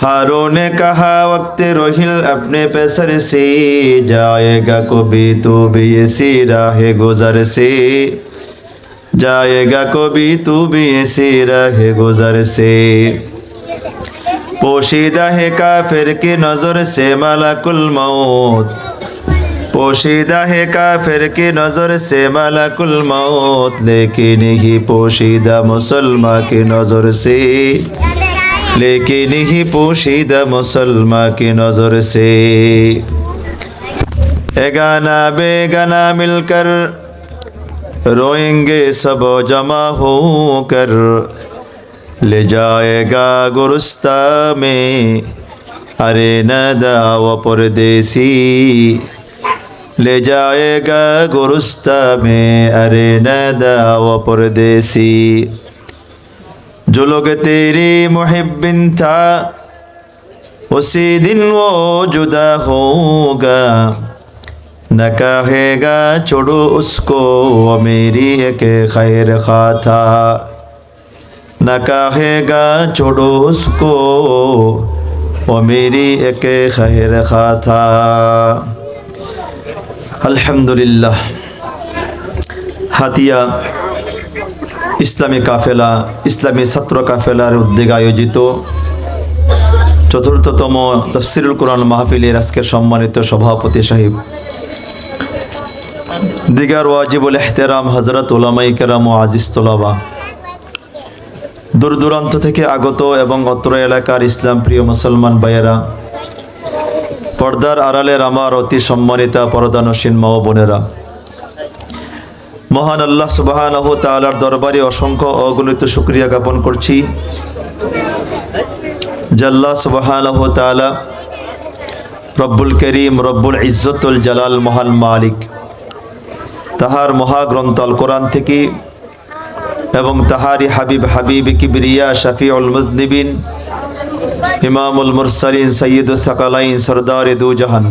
हारून ने कहा वक्त रोहिल अपने पैसर से जाएगा कभी तू भी इसी राह गुजर से जाएगा कभी तू भी इसी राह गुजर से पोशीदा है काफिर की नजर से मलकुल मौत पोशीदा है काफिर की नजर से मलकुल मौत लेकिन ही पोशीदा मुसलमान की नजर से लेकिन ही पोशीदा मुसलमान की नजर से ए गाना बेगाना मिलकर रोएंगे सब जमा होकर ले जाएगा गुरुस्ता में अरे नदा व परदेसी ले जाएगा गुरुस्ता में अरे नदा व परदेसी जो लोग तेरी मुहिब्बिन था उसी दिन वो जुदा होगा न कहेगा छोड़ो उसको वो मेरी एक खैर खा था न कहेगा छोड़ो उसको वो मेरी एक खैर खा था। अल्हम्दुलिल्लाह हातिया ইসলামী কাফেলা ইসলামী ছাত্র কাফেলার উদ্যোগে আয়োজিত চতুর্থতম তাফসীরুল কোরআন মাহফিলের আজকের সম্মানিত সভাপতি সাহেব দিগার ওয়াজিবুল ইহতিরাম হযরত উলামায়ে কেরাম ও আজিজ তোলাবা দূর দূরান্ত থেকে আগত এবং অত্র এলাকার ইসলাম প্রিয় মুসলমান ভাইয়েরা পর্দার আড়ালের আমার অতি সম্মানিতা পর্দানসীন মা ও বোনেরা মহান আল্লাহ সুবহানাহু ওয়া তাআলার দরবারে অসংখ্য অগণিত শুকরিয়া জ্ঞাপন করছি যে আল্লাহ সুবহানাহু ওয়া তাআলা রব্বুল করিম রব্বুল ইজ্জতুল জালাল মহান মালিক তাহার মহাগ্রন্থ আল কোরআন থেকে এবং তাহারি হাবিব কিবরিয়া শাফিউল মুজনিবিন ইমামুল মুরসালিন সাইয়্যিদুস সাকালাইন সরদারে দু জাহান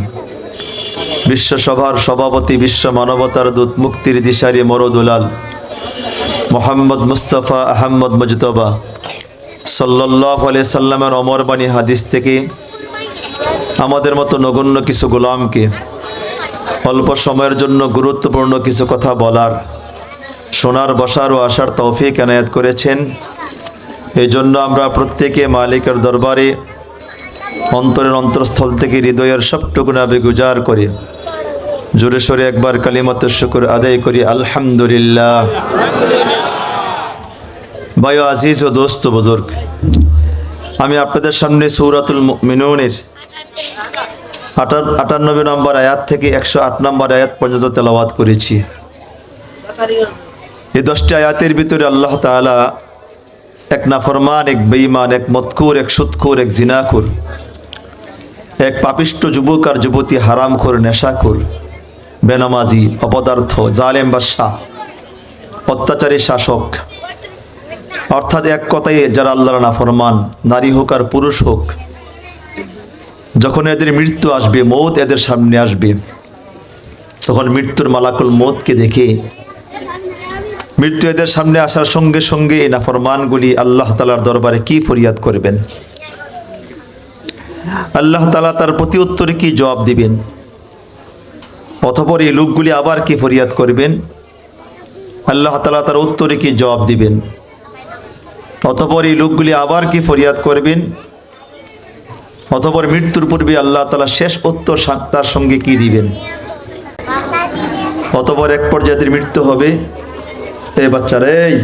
বিশ্বসভার সভাপতি বিশ্ব মানবতার দূত মুক্তির দিশারি মরদুলাল মোহাম্মদ মুস্তাফা আহমদ মুজতবা সাল্লাল্লাহু আলাইহি সাল্লামের অমর বাণী হাদিস থেকে আমাদের মতো নগণ্য কিছু গোলামকে অল্প সময়ের জন্য গুরুত্বপূর্ণ কিছু কথা বলার শোনার বসার ও আসার তৌফিক এনায়েত করেছেন। এই জন্য আমরা প্রত্যেকে মালিকের দরবারে অন্তরের অন্তরস্থল থেকে হৃদয়ের সবটুকু আবেগুজার করে জোরে সোরে একবার কালিমাতুশ শুকর আদায় করি আলহামদুলিল্লাহ। ভাই আজিজ ও দোস্ত বুজুর্গ, আমি আপনাদের সামনে সূরাতুল মুমিনুনের 98 নম্বর আয়াত থেকে 108 নম্বর আয়াত পর্যন্ত তেলাওয়াত করেছি। এই 10টি আয়াতের ভিতরে আল্লাহ তাআলা এক নাফরমান, এক বেঈমান, এক মদকুর, এক সুদখোর, এক জিনাখোর, এক পাপিষ্ট যুবক আর যুবতী, হারামখোর, নেশাখোর, বেনামাজি, অপদার্থ, জালেম বাদশা, অত্যাচারী শাসক, অর্থাৎ এক কথায় যারা আল্লাহর নাফরমান, নারী হোক আর পুরুষ হোক, যখন এদের মৃত্যু আসবে, মৌত এদের সামনে আসবে, তখন মৃত্যুর মালাকুল মৌতকে দেখে মৃত্যু এদের সামনে আসার সঙ্গে সঙ্গে এই নাফরমানগুলি আল্লাহ তাআলার দরবারে কি ফরিয়াদ করবেন, আল্লাহ তাআলা তার প্রতি উত্তরে কি জবাব দিবেন, অতঃপর এই লোকগুলি আবার কি ফরিয়াদ করবেন, আল্লাহ তাআলা তার উত্তরে কি জবাব দিবেন, অতঃপর এই লোকগুলি আবার কি ফরিয়াদ করবেন, অতঃপর মৃত্যুর পূর্বে আল্লাহ তাআলা শেষ উত্তর তার সঙ্গে কি দিবেন, অতঃপর এক পর্যায়ে মৃত্যু হবে। এই বাচ্চারা এই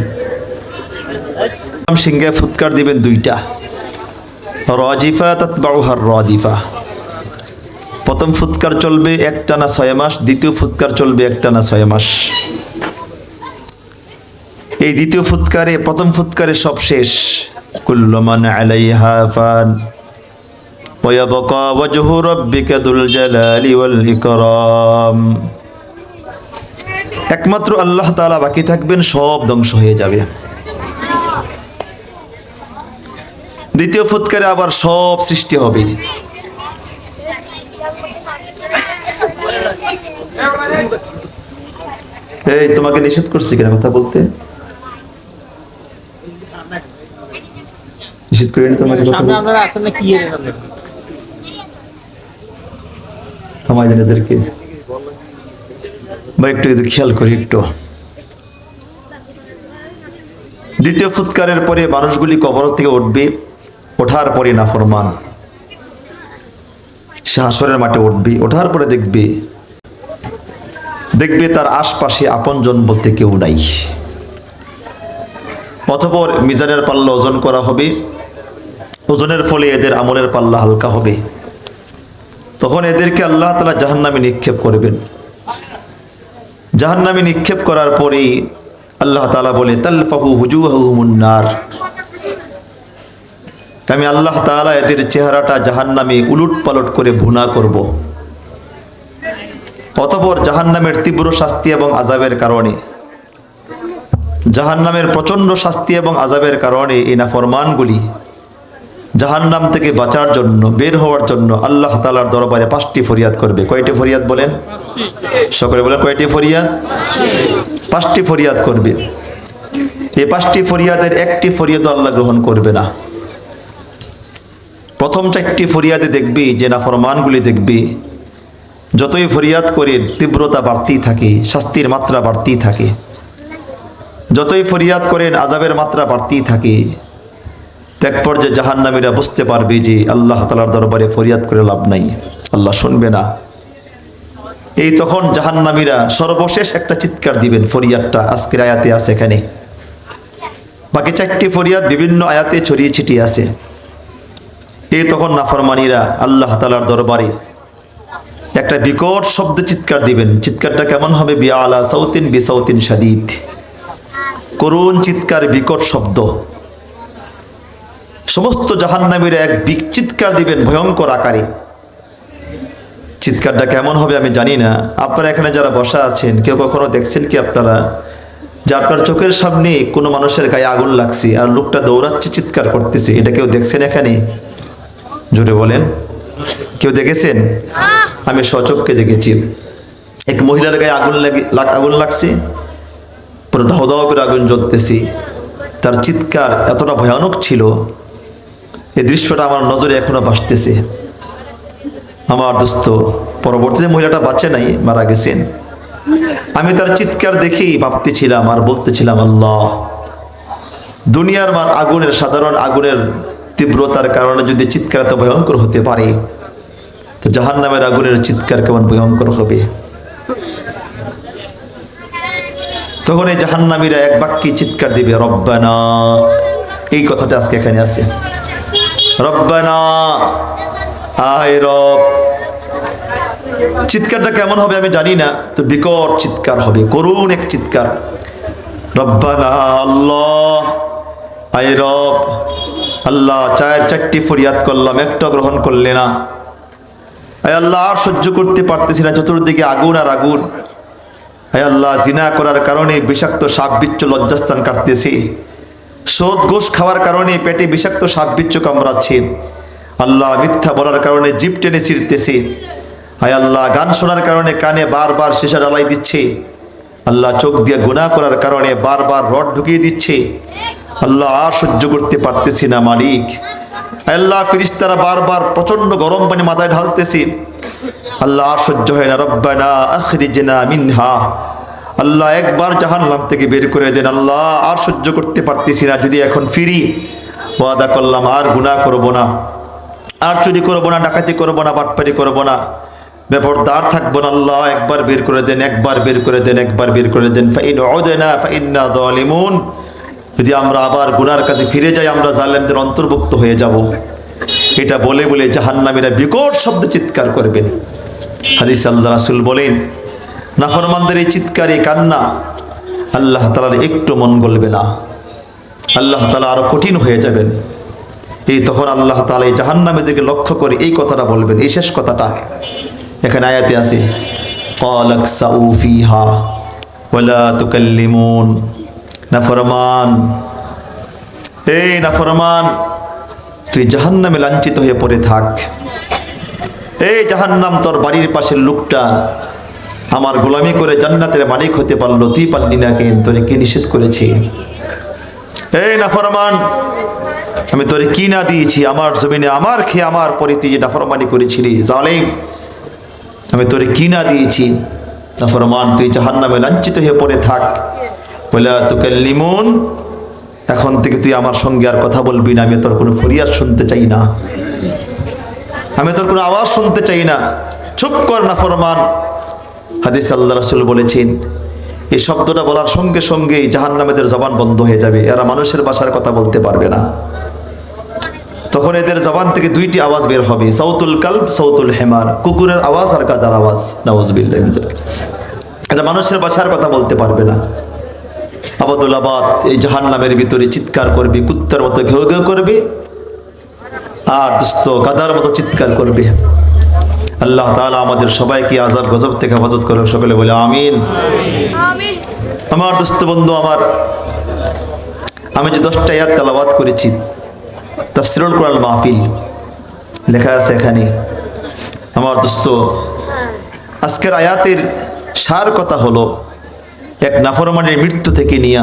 সিংহে ফুৎকার দিবেন দুইটা, রাজিফা তাতবাউহার রাদিফা। প্রথম ফুৎকার চলবে একটানা 6 মাস, দ্বিতীয় ফুৎকার চলবে একটানা 6 মাস। এই দ্বিতীয় ফুৎকারে প্রথম ফুৎকারে সব শেষ। কুল্লু মান আলাইহা ফান ওয়া ইয়াবকা ওয়াজহু রাব্বিকা যুল জালালি ওয়াল ইকরাম। একমাত্র আল্লাহ তাআলা বাকি থাকবেন, সব ধ্বংস হয়ে যাবে। দ্বিতীয় ফুৎকারে আবার সব সৃষ্টি হবে। এই তোমাকে নিষেধ করছি কেন কথা বলতে? নিষেধ করি না তোমাকে কথা সামনে বলতে? আপনারা আছেন না কি এর জন্য? থামাই দেন এদেরকে বা একটু খেয়াল করি একটু। দ্বিতীয় ফুৎকারের পরে মানুষগুলি কবর থেকে উঠবে, ওঠার পরে নাফরমান সে হাসরের মাঠে উঠবে, ওঠার পরে দেখবে তার আশপাশে আপনজন বলতে কেউ নাই। অতঃপর মিজানের পাল্লা ওজন করা হবে, ওজনের ফলে এদের আমলের পাল্লা হালকা হবে। তখন এদেরকে আল্লাহ তাআলা জাহান্নামে নিক্ষেপ করবেন। জাহান্নামে নিক্ষেপ করার পরেই আল্লাহ তাআলা বলে তালফাহু হুজুহাহুমুন নার, আমি আল্লাহ তাআলা এদের চেহারাটা জাহান্নামে উলট পালট করে ভুনা করব। অতঃপর জাহান্নামের তীব্র শাস্তি এবং আযাবের কারণে, জাহান্নামের প্রচণ্ড শাস্তি এবং আযাবের কারণে এই নাফরমানগুলি জাহান্নাম থেকে বাঁচার জন্য, বের হওয়ার জন্য আল্লাহ তাআলার দরবারে 5টি ফরিয়াদ করবে। কয়টি ফরিয়াদ বলেন? সকলে বলেন কয়টি ফরিয়াদ? 5টি ফরিয়াদ করবে। এই 5টি ফরিয়াদের একটি ফরিয়াদও আল্লাহ গ্রহণ করবে না। প্রথম 4টি ফরিয়াদে দেখবি যে নাফরমানগুলি দেখবি যতই ফরিয়াদ করে তীব্রতা বাড়তেই থাকে, শাস্তির মাত্রা বাড়তেই থাকে। যতই ফরিয়াদ করেন আযাবের মাত্রা বাড়তেই থাকে। এক পর্যায়ে জাহান্নামীরা বুঝতে পারবে যে আল্লাহ তাআলার দরবারে ফরিয়াদ করে লাভ নাই, আল্লাহ শুনবে না। এই তখন জাহান্নামীরা সর্বশেষ একটা চিৎকার দিবেন। ফরিয়াদটা আজকের আয়াতে আছে এখানে, বাকি 4টি ফরিয়াদ বিভিন্ন আয়াতে ছড়িয়ে ছিটিয়ে আছে। এই তখন নাফরমানীরা আল্লাহ তাআলার দরবারে একটা বিকট শব্দে চিৎকার দিবেন। চিৎকারটা কেমন হবে? বিআলা সাউতিন বিসাউতিন শাদীদ, করুণ চিৎকার, বিকট শব্দ। সমস্ত জাহান্নামীরা এক চিৎকার দিবেন ভয়ঙ্কর আকারে। চিৎকারটা কেমন হবে আমি জানি না। আপনারা এখানে যারা বসা আছেন কেউ কখনো দেখছেন কি আপনারা যে আপনার চোখের সামনে কোনো মানুষের গায়ে আগুন লাগছে আর লোকটা দৌড়াচ্ছে, চিৎকার করতেছে? এটা কেউ দেখছেন এখানে? জোরে বলেন, কেউ দেখেছেন? আমি স্বচক্ষে দেখেছি। এক মহিলার গায়ে আগুন লাগছে, পুরো ধাও ধাও করে আগুন জ্বলতেছে। তার চিৎকার এতটা ভয়ানক ছিল, এই দৃশ্যটা আমার নজরে এখনো ভাসতেছে। আমার দোস্ত, পরবর্তীতে মহিলাটা বাঁচে নাই, মারা গেছেন। আমি তার চিৎকার দেখেই ভাবতেছিলাম আর বলতেছিলাম, আল্লাহ, দুনিয়ার আগুনের, সাধারণ আগুনের তীব্রতার কারণে যদি চিৎকার এত ভয়ঙ্কর হতে পারে, তো জাহান্নামের আগুনের চিৎকার কেমন ভয়ঙ্কর হবে। তখন এই জাহান্নামীরা এক বাক্যে চিৎকার দিবে, রব্বানা। এই কথাটা আজকে এখানে আছে, রব্বানা, আয় রব। চিৎকারটা কেমন হবে আমি জানি না, তো বিকট চিৎকার হবে, করুণ এক চিৎকার। রব্বানা, আল্লাহ, আয় রব। আল্লাহ, 4টি ফরিয়াদ করলাম, একটা গ্রহণ করলে না। আয় আল্লাহ, আর সহ্য করতে পারতেছি না, চতুর্দিকে আগুন আর আগুন। আয় আল্লাহ, জিনা করার কারণে বিষাক্ত সাপ বিচ্ছু লজ্জাস্থান কাটতেছে, সুদ ঘুষ খাওয়ার কারণে পেটে বিষাক্ত সাপ বিচ্ছু কামড়াচ্ছে। আল্লাহ, মিথ্যা বলার কারণে জিভ টেনে ছিঁড়তেছে। আয় আল্লাহ, গান শোনার কারণে কানে বারবার সীসা ঢালাই দিচ্ছে। আল্লাহ, চোখ দিয়ে গুনাহ করার কারণে বারবার রড ঢুকিয়ে দিচ্ছে। আল্লাহ, আর সহ্য করতে পারতেছি না মালিক। আল্লাহ, ফেরেশতারা বারবার প্রচন্ড গরম পানি মাথায় ঢালতেছে। আল্লাহ, আর সহ্য হয় না। রব্বানা আখরিজনা মিনহা, আল্লাহ, একবার জাহান্নাম থেকে বের করে দেন। আল্লাহ, আর সহ্য করতে পারতেছি না, যদি এখন ফিরি, ওয়াদা করলাম আর গুনাহ করব না, আর চুরি করব না, ডাকাতি করব না, বাটপারি করব না, বেপরদার থাকবো না। আল্লাহ, একবার বের করে দেন, একবার বের করে দেন, একবার বের করে দেন। ফাইন উদনা ফাইন্না যালিমুন, যদি আমরা আবার গুনার কাছে ফিরে যাই, আমরা জালেমদের অন্তর্ভুক্ত হয়ে যাব। এটা বলে বলে জাহান্নামীরা বিকট শব্দে চিৎকার করবেন। হাদিসে আল্লাহ রাসূল বলেন, নাফরমানদের এই চিৎকারে কান্না আল্লাহ তাআলার একটু মন গলবে না, আল্লাহ তাআলা আরো কঠিন হয়ে যাবেন। এই তখন আল্লাহ তাআলা এই জাহান্নামীদেরকে লক্ষ্য করে এই কথাটা বলবেন। এই শেষ কথাটা এখানে আয়াতে আছে, ক্বালাকসাউ ফিহা ওয়ালা তুকাল্লিমুন। নাফরমান, এই নাফরমান, তুই জাহান্নামে লাঞ্ছিত হয়ে পড়ে থাক। এই জাহান্নাম, তোর বাড়ির পাশের লোকটা আমার গোলামি করে জান্নাতের মালিক হতে পারলো, তুই পারলি না কেন? তোরে কে নিষেধ করেছে? এই নাফরমান, আমি তোরে কি না দিয়েছি, আমার জমিনে আমার খেয়ে আমার পরে তুই যে নাফরমানি করেছিলি জালেম, আমি তোরে কি না দিয়েছি। নাফরমান, তুই জাহান্নামে লাঞ্ছিত হয়ে পড়ে থাক। ওয়ালা তুকাল্লিমুন, এখন থেকে তুই আমার সঙ্গে আর কথা বলবি না, আমি তোর কোনো ফরিয়াদ শুনতে চাই না, আমি তোর কোনো আওয়াজ শুনতে চাই না, চুপ কর নাফরমান। হাদিস আল্লাহ রাসূল বলেছেন, এই শব্দটা বলার সঙ্গে সঙ্গেই জাহান্নামীদের জবান বন্ধ হয়ে যাবে, এরা মানুষের ভাষার কথা বলতে পারবে না। তখন এদের জবান থেকে দুইটি আওয়াজ বের হবে, সাউতুল কালব, সাউতুল হেমার, কুকুরের আওয়াজ আর গাধার আওয়াজ। নাউযুবিল্লাহি মিন যালিক। এটা মানুষের ভাষার কথা বলতে পারবে না। আবাদুল আবাদ এই জাহান্নামের ভিতরে চিৎকার করবে, কুত্তার মতো ঘেউ ঘেউ করবে, আর দুস্থ গাধার মতো চিৎকার করবে। আল্লাহ তাআলা আমাদের সবাইকে আযাব গজব থেকে হেফাজত করুক, সকলে বলে আমিন। আমার দুস্থ বন্ধু আমার, আমি যে 10টা আয়াত তেলাওয়াত করেছি, তাফসীরুল কুরআন মাহফিল লেখা আছে এখানে। আমার দোস্ত, আজকের আয়াতের সার কথা হলো, এক নাফরমানের মৃত্যু থেকে নিয়ে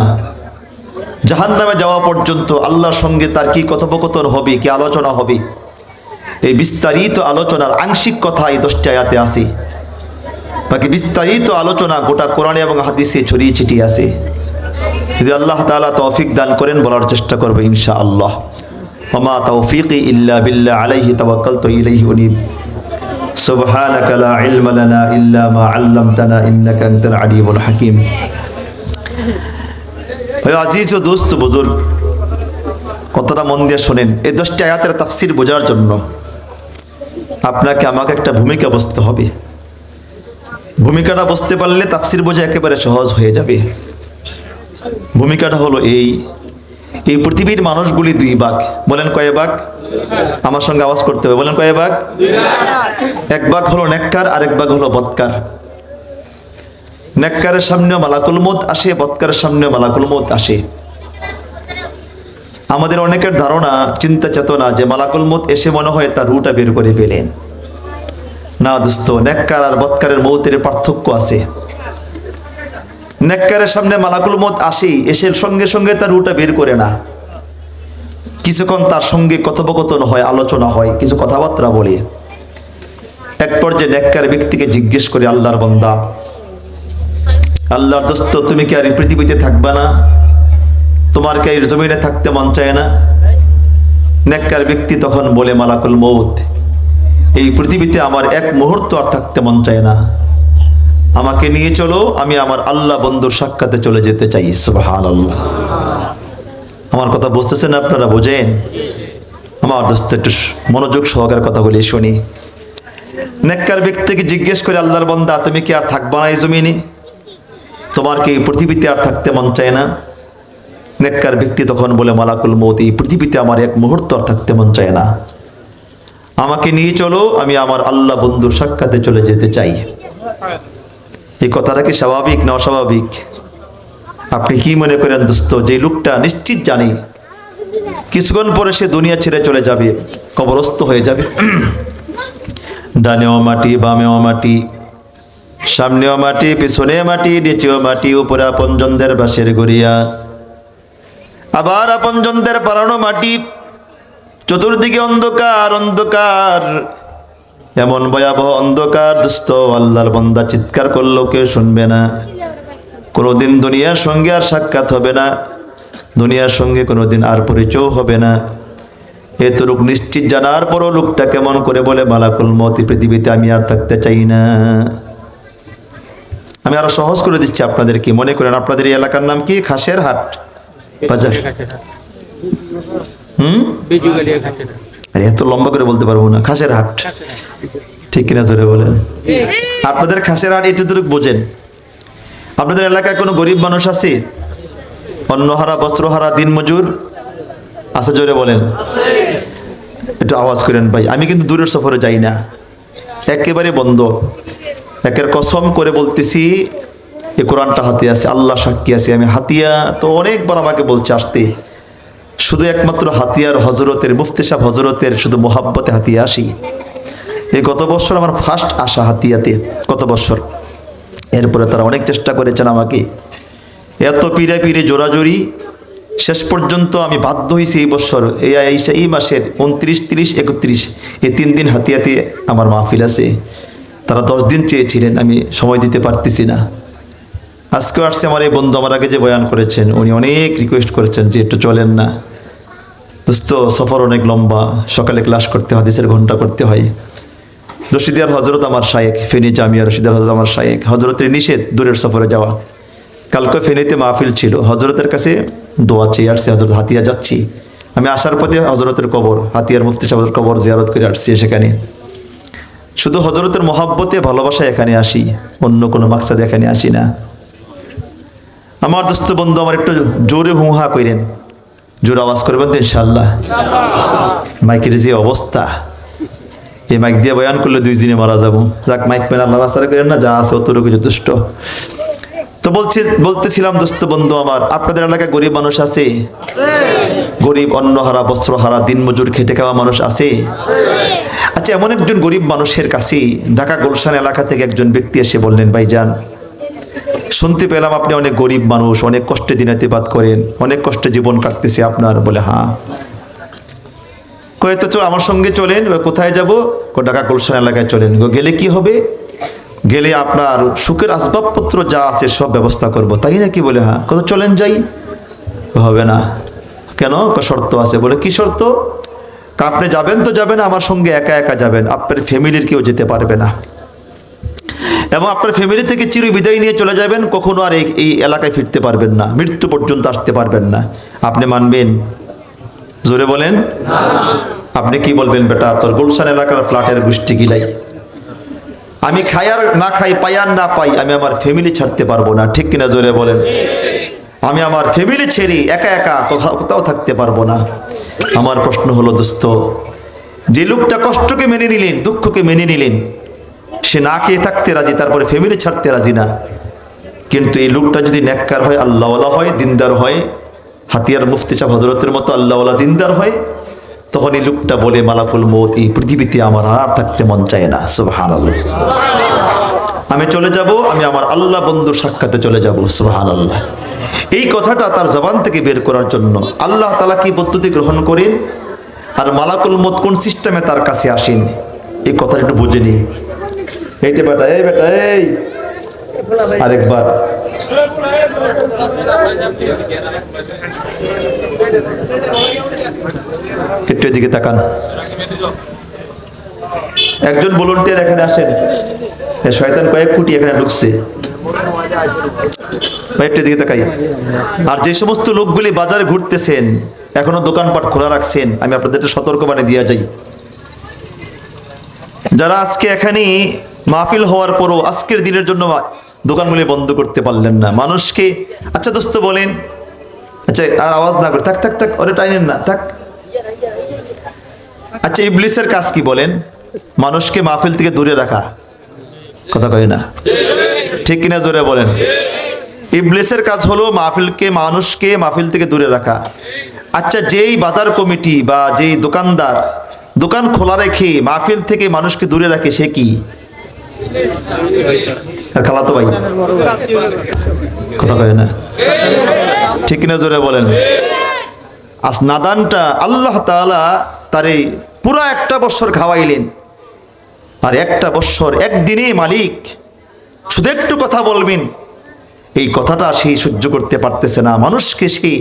জাহান্নামে যাওয়া পর্যন্ত আল্লাহর সঙ্গে তার কি কথোপকথন হবে, কি আলোচনা হবে, এই বিস্তারিত আলোচনার আংশিক কথা এই 10টি আয়াতে আছে। বাকি বিস্তারিত আলোচনা গোটা কোরআনে এবং হাদিসে ছড়িয়ে ছিটিয়ে আছে। যদি আল্লাহ তাআলা তৌফিক দান করেন বলার চেষ্টা করবে ইনশাআল্লাহ। ওমা তৌফিকি ইল্লা বিল্লাহ, আলাইহি তাওয়াক্কালতু ইলাইহি উনীব। সুবহানাকা লা ইলমা লানা ইল্লা মা আল্লামতানা ইন্নাকা আনতাল আলিমুল হাকিম। ওই আজিজ ও দোস্ত বুজুর্গ, কতটা মন দিয়ে শোনেন। এই 10টি আয়াতের তাফসীর বোঝার জন্য আপনাকে আমাকে একটা ভূমিকা বুঝতে হবে। ভূমিকাটা বুঝতে পারলে তাফসীর বোঝা একেবারে সহজ হয়ে যাবে। ভূমিকাটা হলো এই পৃথিবীর মানুষগুলি 2 ভাগ। বলেন কয় ভাগ? আমার সঙ্গে আওয়াজ করতে হবে, বলেন কয় ভাগ? 1 ভাগ হলো নেককার, আর 1 ভাগ হলো বদকার। নেককারের সামনেও মালাকুল মউত আসে, বদকারের সামনেও মালাকুল মউত আসে। আমাদের অনেকের ধারণা, চিন্তা চেতনা যে মালাকুল মউত এসে মনে হয় তার রুটা বের করে ফেলেন। না দোস্ত, নেককার আর বদকারের মউতের পার্থক্য আছে। নেককারের সামনে মালাকুল মউত আসে, এসে সঙ্গে সঙ্গে তার রুটা বের করে না, কিছুক্ষণ তার সঙ্গে কথোপকথন হয়, আলোচনা হয়, কিছু কথাবার্তা বলে। এক পর্যায়ে নেককার ব্যক্তিকে জিজ্ঞেস করে, আল্লাহর বান্দা, আল্লাহর দোস্ত, তুমি কি আর এই পৃথিবীতে থাকবা না? তোমার কি এই জমিনে থাকতে মন চায় না? নেককার ব্যক্তি তখন বলে, মালাকুল মউত, এই পৃথিবীতে আমার 1 মুহূর্ত আর থাকতে মন চায় না, আমাকে নিয়ে চলো, আমি আমার আল্লাহ বন্ধুর সাক্ষাতে চলে যেতে চাই। সুবহানাল্লাহ। আমার কথা বুঝতেছেন আপনারা? বোঝেন? আমার দোস্ত, একটু মনোযোগ সহকারে কথাগুলি শুনি। নেককার ব্যক্তিকে জিজ্ঞেস করে, আল্লাহর বান্দা, তুমি কি আর থাকবা না এই জমিনে? তোমার কি এই পৃথিবীতে আর থাকতে মন চায় না? নেককার ব্যক্তি তখন বলে, মালাকুল মউত, এই পৃথিবীতে আমার 1 মুহূর্ত আর থাকতে মন চায় না, আমাকে নিয়ে চলো, আমি আমার আল্লাহ বন্ধুর সাক্ষাতে চলে যেতে চাই। এই কথাটা কি স্বাভাবিক না অস্বাভাবিক? আপনি কি মনে করেন দোস্ত? যে লোকটা নিশ্চিত জানে কিছুক্ষণ পরে সে দুনিয়া ছেড়ে চলে যাবে, কবরস্থ হয়ে যাবে, ডানেও মাটি, বামেও মাটি, সামনেও মাটি, পিছনে মাটি, নিচেও মাটি, উপরে আপনজনদের বাসের গড়িয়া, আবার আপনজনদের পারানো মাটি, চতুর্দিকে অন্ধকার অন্ধকার, এমন ভয়াবহ অন্ধকার দোস্ত, আল্লাহর বান্দা চিৎকার করলেও কেউ শুনবে না। কোনোদিন দুনিয়ার সঙ্গে আর সাক্ষাৎ হবে না, দুনিয়ার সঙ্গে কোনোদিন আর পরিচয় হবে না। এতটুক নিশ্চিত জানার পরও লোকটা কেমন করে বলে, মালাকুল মউত, পৃথিবীতে আমি আর থাকতে চাই না। আমি আরো সহজ করে দিচ্ছি আপনাদেরকে। মনে করেন আপনাদের এই এলাকার নাম কি? খাসের হাট বাজার। আরে এত লম্বা করে বলতে পারবো না, খাসের হাট, ঠিক কিনা জোরে বলেন। আপনাদের খাসের হাট এটুকু বোঝেন। আপনাদের এলাকায় কোনো গরিব মানুষ আছে? অন্নহারা, বস্ত্রহারা, দিনমজুর আছে? জোরে বলেন, একটু আওয়াজ করেন ভাই। আমি কিন্তু দূরের সফরে যাই না, একেবারে বন্ধ। একের কসম করে বলতেছি, এই কোরআনটা হাতে আছে, আল্লাহ সাক্ষী আছে। আমি হাতিয়া তো অনেকবার আমাকে বলছে আসতে, শুধু একমাত্র হাতিয়ার হজরতের, মুফতি সাহেব হজরতের শুধু মোহাব্বতে হাতিয়া আসি। এই গত বছর আমার ফার্স্ট আসা হাতিয়াতে, গত বছর। এরপরে তারা অনেক চেষ্টা করেছেন আমাকে, এত পিড়ে পিড়ে জোরাজোরি, শেষ পর্যন্ত আমি বাধ্য হয়েছি এই বছর এই মাসের 29, 30, 31 এই 3 দিন হাতিয়াতে আমার মাহফিল আছে। তারা 10 দিন চেয়েছিলেন, আমি সময় দিতে পারতেছি না। আজকেও আসছে আমার এই বন্ধু, আমার আগে যে বয়ান করেছেন উনি অনেক রিকোয়েস্ট করেছেন যে একটু চলেন না দোস্ত, সফর অনেক লম্বা, সকালে ক্লাস করতে হয়, হাদিসের ঘন্টা করতে হয়। রশিদিয়ার হজরত আমার শায়েখ, ফেনী জামিয়া রশিদিয়ার হজরত আমার শায়েখ, হজরতের নিষেধ দূরের সফরে যাওয়া। কালকে ফেনীতে মাহফিল ছিল, হজরতের কাছে দোয়া চেয়ে আসছি, হজরত হাতিয়া যাচ্ছি। আমি আসার পথে হজরতের কবর, হাতিয়ার মুফতি সাহেবের কবর জিয়ারত করে আসছি। সেখানে শুধু হজরতের মহাব্বতে ভালোবাসায় এখানে আসি, অন্য কোনো মাকসাদে এখানে আসি না। আমার দোস্ত বন্ধু আমার একটু জোরে হুহা করেন, জোরে আওয়াজ করবেন তো ইনশাল্লাহ। মাইকের যে অবস্থা, এই মাইক দিয়ে বয়ান করলে 2 দিনে মারা যাবো। যাক, মাইক পেন আল্লাহ রাস্তায় করেন না, যা আছে অতটুকু যথেষ্ট। তো বলতেছিলাম দোস্ত বন্ধু আমার, আপনাদের এলাকায় গরিব মানুষ আছে? গরিব, অন্নহারা, বস্ত্রহারা, দিনমজুর, খেটে খাওয়া মানুষ আছে? আচ্ছা, এমন একজন গরিব মানুষের কাছে ঢাকা গুলশান এলাকা থেকে একজন ব্যক্তি এসে বললেন, ভাইজান শুনতে পেলাম আপনি অনেক গরিব মানুষ, অনেক কষ্টে দিনাতিপাত করেন, অনেক কষ্টে জীবন কাটতেছে আপনার। বলে হ্যাঁ। কয়ে তো চল আমার সঙ্গে চলেন। কোথায় যাব? ঢাকা গুলশান এলাকায় চলেন। গেলে কি হবে? গেলে আপনার সুখের আসবাবপত্র যা আছে সব ব্যবস্থা করব। তাই নাকি? বলে হ্যাঁ। কত চলেন যাই। হবে না। কেন? শর্ত আছে। বলে কি শর্ত? আপনি যাবেন তো যাবেন, আমার সঙ্গে একা একা যাবেন, আপনার ফ্যামিলির কেউ যেতে পারবে না, এবং আপনার ফ্যামিলি থেকে চির বিদায় নিয়ে চলে যাবেন, কখনো আর এই এলাকায় ফিরতে পারবেন না, মৃত্যু পর্যন্ত আসতে পারবেন না। আপনি মানবেন? জোরে বলেন। আপনি কি বলবেন? বেটা তোর গুলশান এলাকার ফ্ল্যাটের গোষ্ঠী গিলাই, আমি খাই আর না খাই, পাই আর না পাই, আমি আমার ফ্যামিলি ছাড়তে পারবো না। ঠিক কিনা? জোরে বলেন। আমি আমার ফ্যামিলি ছেড়ে একা একা কোথাও থাকতে পারবো না। আমার প্রশ্ন হলো দোস্ত, যে লোকটা কষ্টকে মেনে নিলেন, দুঃখকে মেনে নিলেন, সে না খেয়ে থাকতে রাজি, তারপরে ফ্যামিলি ছাড়তে রাজি না, কিন্তু এই লোকটা যদি নেককার হয়, আল্লাহওয়ালা হয়, দিনদার হয়, হাতিয়ার মুফতি সাহেব হজরতের মতো আল্লাহওয়ালা দিনদার হয়, তখন এই লোকটা বলে, মালাকুল মউত, এই পৃথিবীতে আমার আর থাকতে মন চায় না। সুবহানাল্লাহ। আমি চলে যাব, আমি আমার আল্লাহ বন্ধুর সাক্ষাতে চলে যাব। সুবহানাল্লাহ। এই কথাটা তার জবান থেকে বের করার জন্য আল্লাহ তাআলা কি পদ্ধতি গ্রহণ করেন আর মালাকুল মউত কোন সিস্টেমে তার কাছে আসেন, এই কথাটা একটু বুঝে নিই। এইটা বেটা, এই বেটা, এই আরেকবার একটু এদিকে তাকান। একজন ভলান্টিয়ার এখানে আসেন, শয়তান কয়েক কোটি এখানে ঢুকছে, একটু এদিকে তাকাই। আর যে সমস্ত লোকগুলি বাজারে ঘুরতেছেন, এখনো দোকানপাট খোলা রাখছেন, আমি আপনাদের সতর্ক বাণী দিয়ে যাই। যারা আজকে এখানে মাহফিল হওয়ার পরও আজকের দিনের জন্য দোকানগুলি বন্ধ করতে পারলেন না, মানুষকে, আচ্ছা দোস্ত বলেন, আচ্ছা আর আওয়াজ না করে, থাক থাক থাক, ওরে টাইনেন না, থাক। আচ্ছা ইবলিসের কাজ কি বলেন? মানুষকে মাহফিল থেকে দূরে রাখা। কথা কয় না? ঠিক কিনা? জোরে বলেন। ইবলিসের কাজ হলো মানুষকে মাহফিল থেকে দূরে রাখা। আচ্ছা যেই বাজার কমিটি বা যেই দোকানদার দোকান খোলা রেখে মাহফিল থেকে মানুষকে দূরে রাখে, সে কি? খালাতো ভাই। কথা কয় না? ঠিক না? জোরে বলেন। আজ নাদানটা আল্লাহ তাআলা তারে পুরা 1 বছর খাওয়াইলেন, আর 1 বছর একদিনে মালিক শুধু একটু কথা বলবেন, এই কথাটা সে সহ্য করতে পারতেছে না, মানুষকে সে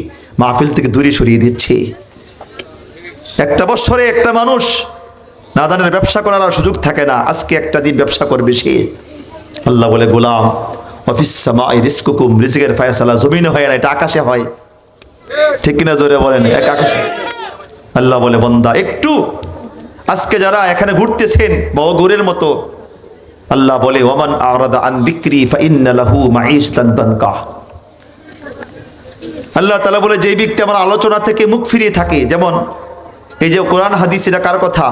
মাহফিল থেকে দূরে সরিয়ে দিচ্ছে। 1 বছরে একটা মানুষ নাদানের ব্যবসা করার আর সুযোগ থাকে না, আজকে একটা দিন ব্যবসা করবে সে। আল্লাহ বলে, গোলাম অফিস সামাই রিজকুকুম, রিজকের ফয়সালা জমিনে হয় না, এটা আকাশে হয়। ঠিক কিনা? জোরে বলেন। এক আকাশে। আল্লাহ বলে, বান্দা একটু, আজকে যারা এখানে ঘুরতেছেন বগরের মতো, আল্লাহ বলে, ওমান আরাদা আন বিক্রি ফাইন্না লাহু মাঈশাতান তানকা। আল্লাহ তাআলা বলে, যে ব্যক্তি আমার আলোচনা থেকে মুখ ফিরিয়ে থাকে, যেমন এই যে কোরআন হাদিস, এটা কার কথা?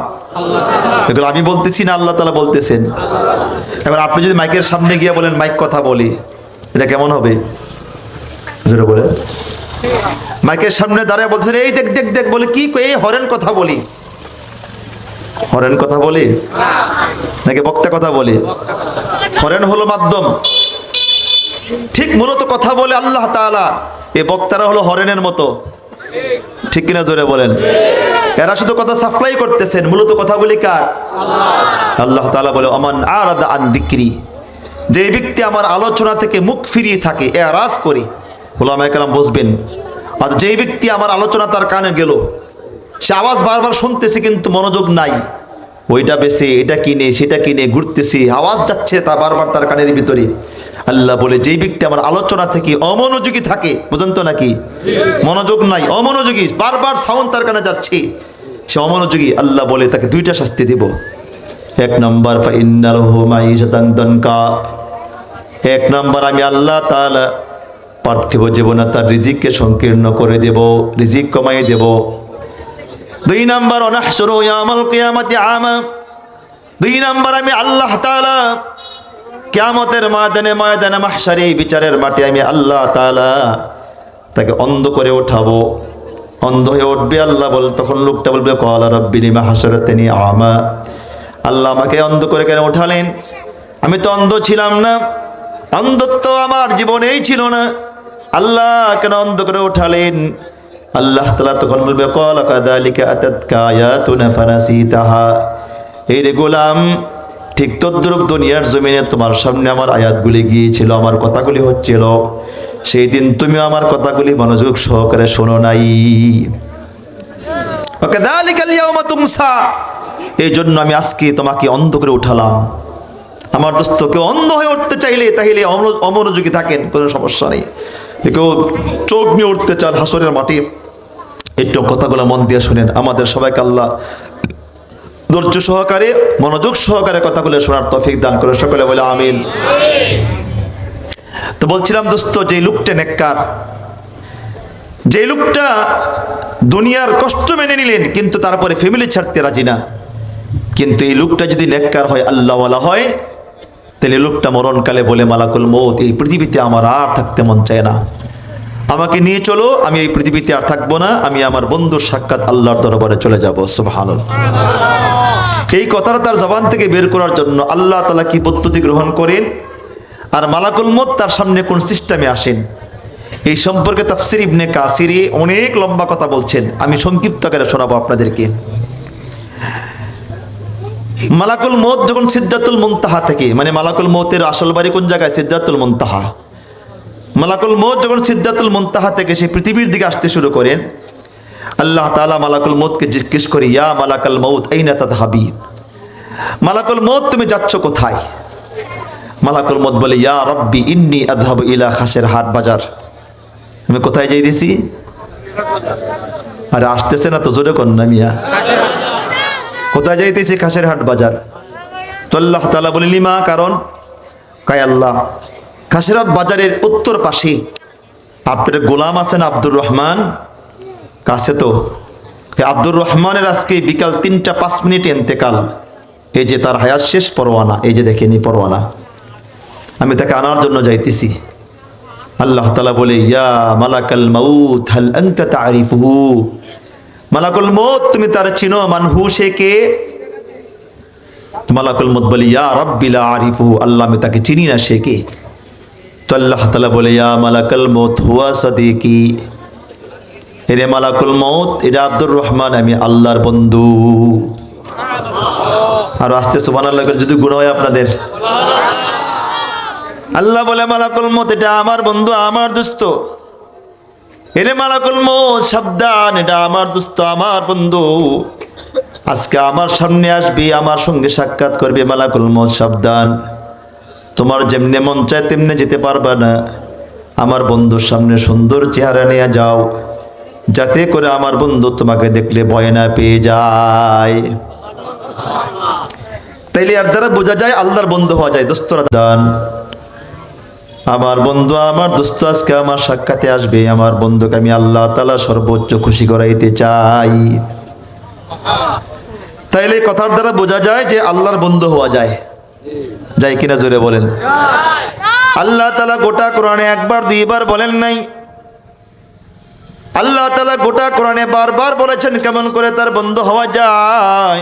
এগুলো আমি বলতেছি না, আল্লাহ তাআলা বলতেছেন। এবার আপনি যদি মাইকের সামনে গিয়ে বলেন, মাইক কথা বলি, এটা কেমন হবে? জোরে বলে। মাইকের সামনে দাঁড়িয়ে বলছেন, এই দেখ দেখ দেখ, বলে কি এই হরেন কথা বলি? হরেন কথা বলি নাকি বক্তা কথা বলি? হরেন হলো মাধ্যম, ঠিক মূলত কথা বলে আল্লাহ তাআলা। এই বক্তারা হলো হরেনের মতো। ঠিক কিনা জোরে বলেন। এরা শুধু কথা সাপ্লাই করতেছেন, মূলত কথাগুলি কার? আল্লাহ তাআলা বলে ওমান আরাদা আন যিকরি, যে ব্যক্তি আমার আলোচনা থেকে মুখ ফিরিয়ে থাকে, এরাজ করে, উলামায়ে কেরাম বুঝবেন। আর যে ব্যক্তি আমার আলোচনা তার কানে গেল, সে আওয়াজ বারবার শুনতেছে কিন্তু মনোযোগ নাই, ওইটা বেছে এটা কিনে সেটা কিনে ঘুরতেছে, আওয়াজ যাচ্ছে তা বারবার তার কানের ভিতরে। আল্লাহ বলে যেই ব্যক্তি আমার আলোচনা থেকে অমনোযোগী থাকে, বুঝেন তো নাকি, মনোযোগ নাই, অমনোযোগী, বারবার সাউন্ড তার কানে যাচ্ছে, সে অমনোযোগী, আল্লাহ বলে তাকে দুইটা শাস্তি দেব। এক নম্বর ফাইন্নালাহু মাঈশাতান দানকা, এক নম্বর আমি আল্লাহ তাআলা পার্থিব জীবনে তার রিজিককে সংকীর্ণ করে দেব, রিজিক কমাই দেব। দুই নম্বর অনাহশুরু ইয়াউমাল কিয়ামাতি আমা, দুই নম্বর আমি আল্লাহ তাআলা কিয়ামতের ময়দানে মাহশারে, এই বিচারের মাঠে আমি আল্লাহ তাআলা তাকে অন্ধ করে উঠাবো, অন্ধ হয়ে উঠবে। আল্লাহ বল, তখন লোকটা বলবে ক্বালা রাব্বি লিমা হাশারাতানি আমা, আল্লাহ আমাকে অন্ধ করে কেন উঠালেন? আমি তো অন্ধ ছিলাম না, অন্ধত্ব আমার জীবনেই ছিল না, আল্লাহ কেন অন্ধ করে উঠালেন? আল্লাহ তাআলা তখন বলবে ক্বালা কাযালিকা আতাতকা আয়াতুনা ফানাসিতাহা, এই রে গোলাম, ঠিক তদ্রূপ দুনিয়ার জমিনে তোমার সামনে আমার আয়াতগুলি গিয়েছিল, আমার কথাগুলি হচ্ছিল, সেই দিন তুমি আমার কথাগুলি মনোযোগ সহকারে শোনো নাই। ওয়াকাযালিকাল ইয়াউমা তুমসা, এই জন্য আমি আজকে তোমাকে অন্ধ করে উঠালাম। আমার দোস্ত, কেউ অন্ধ হয়ে উঠতে চাইলে তাহলে অমনোযোগী থাকেন, কোনো সমস্যা নেই। কেউ চোখ নিয়ে উঠতে চান হাসরের মাঠে, একটু কথাগুলো মন দিয়ে শোনেন। আমাদের সবাইকে আল্লাহ ধৈর্য সহকারে, মনোযোগ সহকারে কথাগুলো শোনার তৌফিক দান করে, সকলে বলে আমিন। তো বলছিলাম দোস্ত, যে লোকটা নেককার, যে লোকটা দুনিয়ার কষ্ট মেনে নিলেন কিন্তু তারপরে ফ্যামিলি ছাড়তে রাজি না, কিন্তু এই লোকটা যদি নেককার হয়, আল্লাহওয়ালা হয়, তাহলে লোকটা মরণকালে বলে মালাকুল মউত, এই পৃথিবীতে আমার আর থাকতে মন চায় না, আমাকে নিয়ে চলো, আমি এই পৃথিবীতে আর থাকবো না, আমি আমার বন্ধুর সাক্ষাৎ আল্লাহর দরবারে চলে যাব। সুবহানাল্লাহ। এই কথাটা তার জবান থেকে বের করার জন্য আল্লাহ তাআলা কি পদ্ধতি গ্রহণ করেন, আর মালাকুল মউত তার সামনে কোন সিস্টেমে আসেন, এই সম্পর্কে তাফসীর ইবনে কাসিরে অনেক লম্বা কথা বলছেন, আমি সংক্ষিপ্ত আকারে শোনাবো আপনাদেরকে। মালাকুল মউত যখন সিদরাতুল মুনতাহা থেকে, মানে মালাকুল মউতের আসল বাড়ি কোন জায়গায়? সিদরাতুল মুনতাহা। মালাকুল মউত যখন সিদরাতুল মুনতাহা থেকে সেই পৃথিবীর দিকে আসতে শুরু করেন, আল্লাহ তাআলা মালাকুল মউতকে জিজ্ঞেস করি, ইয়া মালাকাল মউত আইনা তাযহাবি, মালাকুল মউত তুমি যাচ্ছ কোথায়? মালাকুল মউত বলে, ইয়া রাব্বি ইন্নী আযহাবু ইলা খাসের হাট বাজার, আমি কোথায় যাইতেছি? আরে আসতেছে না তো, জোরে কোন না মিয়া, কোথায় যাইতেছি? খাসের হাট বাজার। তো আল্লাহ তাআলা বলে, লিমা, কারণ? কায় আল্লাহ, খাসের হাট বাজারের উত্তর পাশে আপনার গোলাম আছেন আব্দুর রহমান, কাছে তো আব্দুর রহমানের আজকে বিকাল 3:05 ইন্তেকাল, এই যে তার হায়াত শেষ পরোয়ানা, এই যে দেখেন এই পরোয়ানা, আমি তাকে আনার জন্য যাইতেছি। আল্লাহ তাআলা বলে, ইয়া মালাকাল মাউত হাল আনতা তারিফুহু, মালাকুল মউত তুমি তার চিনো? মানহু, সে কে? মালাকুল মউত বলে, ইয়া রাব্বি লা আরিফুহু, আল্লাহ আমি তাকে চিনি না, সে কে? তো আল্লাহ তাআলা বলে, ইয়া মালাকাল মউত হুয়া সাদিকি, এরে মালাকুল মউত, এটা আব্দুর রহমান, আমি আল্লাহর বন্ধু। আর আস্তে সুবহানাল্লাহ যদি গুণ হয় আপনাদের। আল্লাহ বলে, মালাকুল মউত এটা আমার বন্ধু, আমার দোস্ত, এরে মালাকুল মউত সাবধান, এটা আমার দোস্ত, আমার বন্ধু, আজকে আমার সামনে আসবি, আমার সঙ্গে সাক্ষাৎ করবে, মালাকুল মউত সাবধান, তোমার যেমনে মন চায় তেমনে যেতে পারবা না, আমার বন্ধুর সামনে সুন্দর চেহারা নিয়ে যাও, যাতে করে আমার বন্ধু তোমাকে দেখলে ভয় না পেয়ে যায়। তাইলে আর দ্বারা বোঝা যায় আল্লাহর বন্ধু হওয়া যায়। দোস্তরা দান, আমার বন্ধু, আমার দোস্ত আজকে আমার সাক্ষাতে আসবে, আমার বন্ধুকে আমি আল্লাহ তাআলা সর্বোচ্চ খুশি করাইতে চাই। তাইলে কথার দ্বারা বোঝা যায় যে আল্লাহর বন্ধু হওয়া যায়, যায় কিনা জোরে বলেন। আল্লাহ তাআলা গোটা কোরআনে একবার দুইবার বলেন নাই, আল্লাহ তাআলা গোটা কোরআনে বারবার বলেছেন কেমন করে তার বন্ধু হওয়া যায়।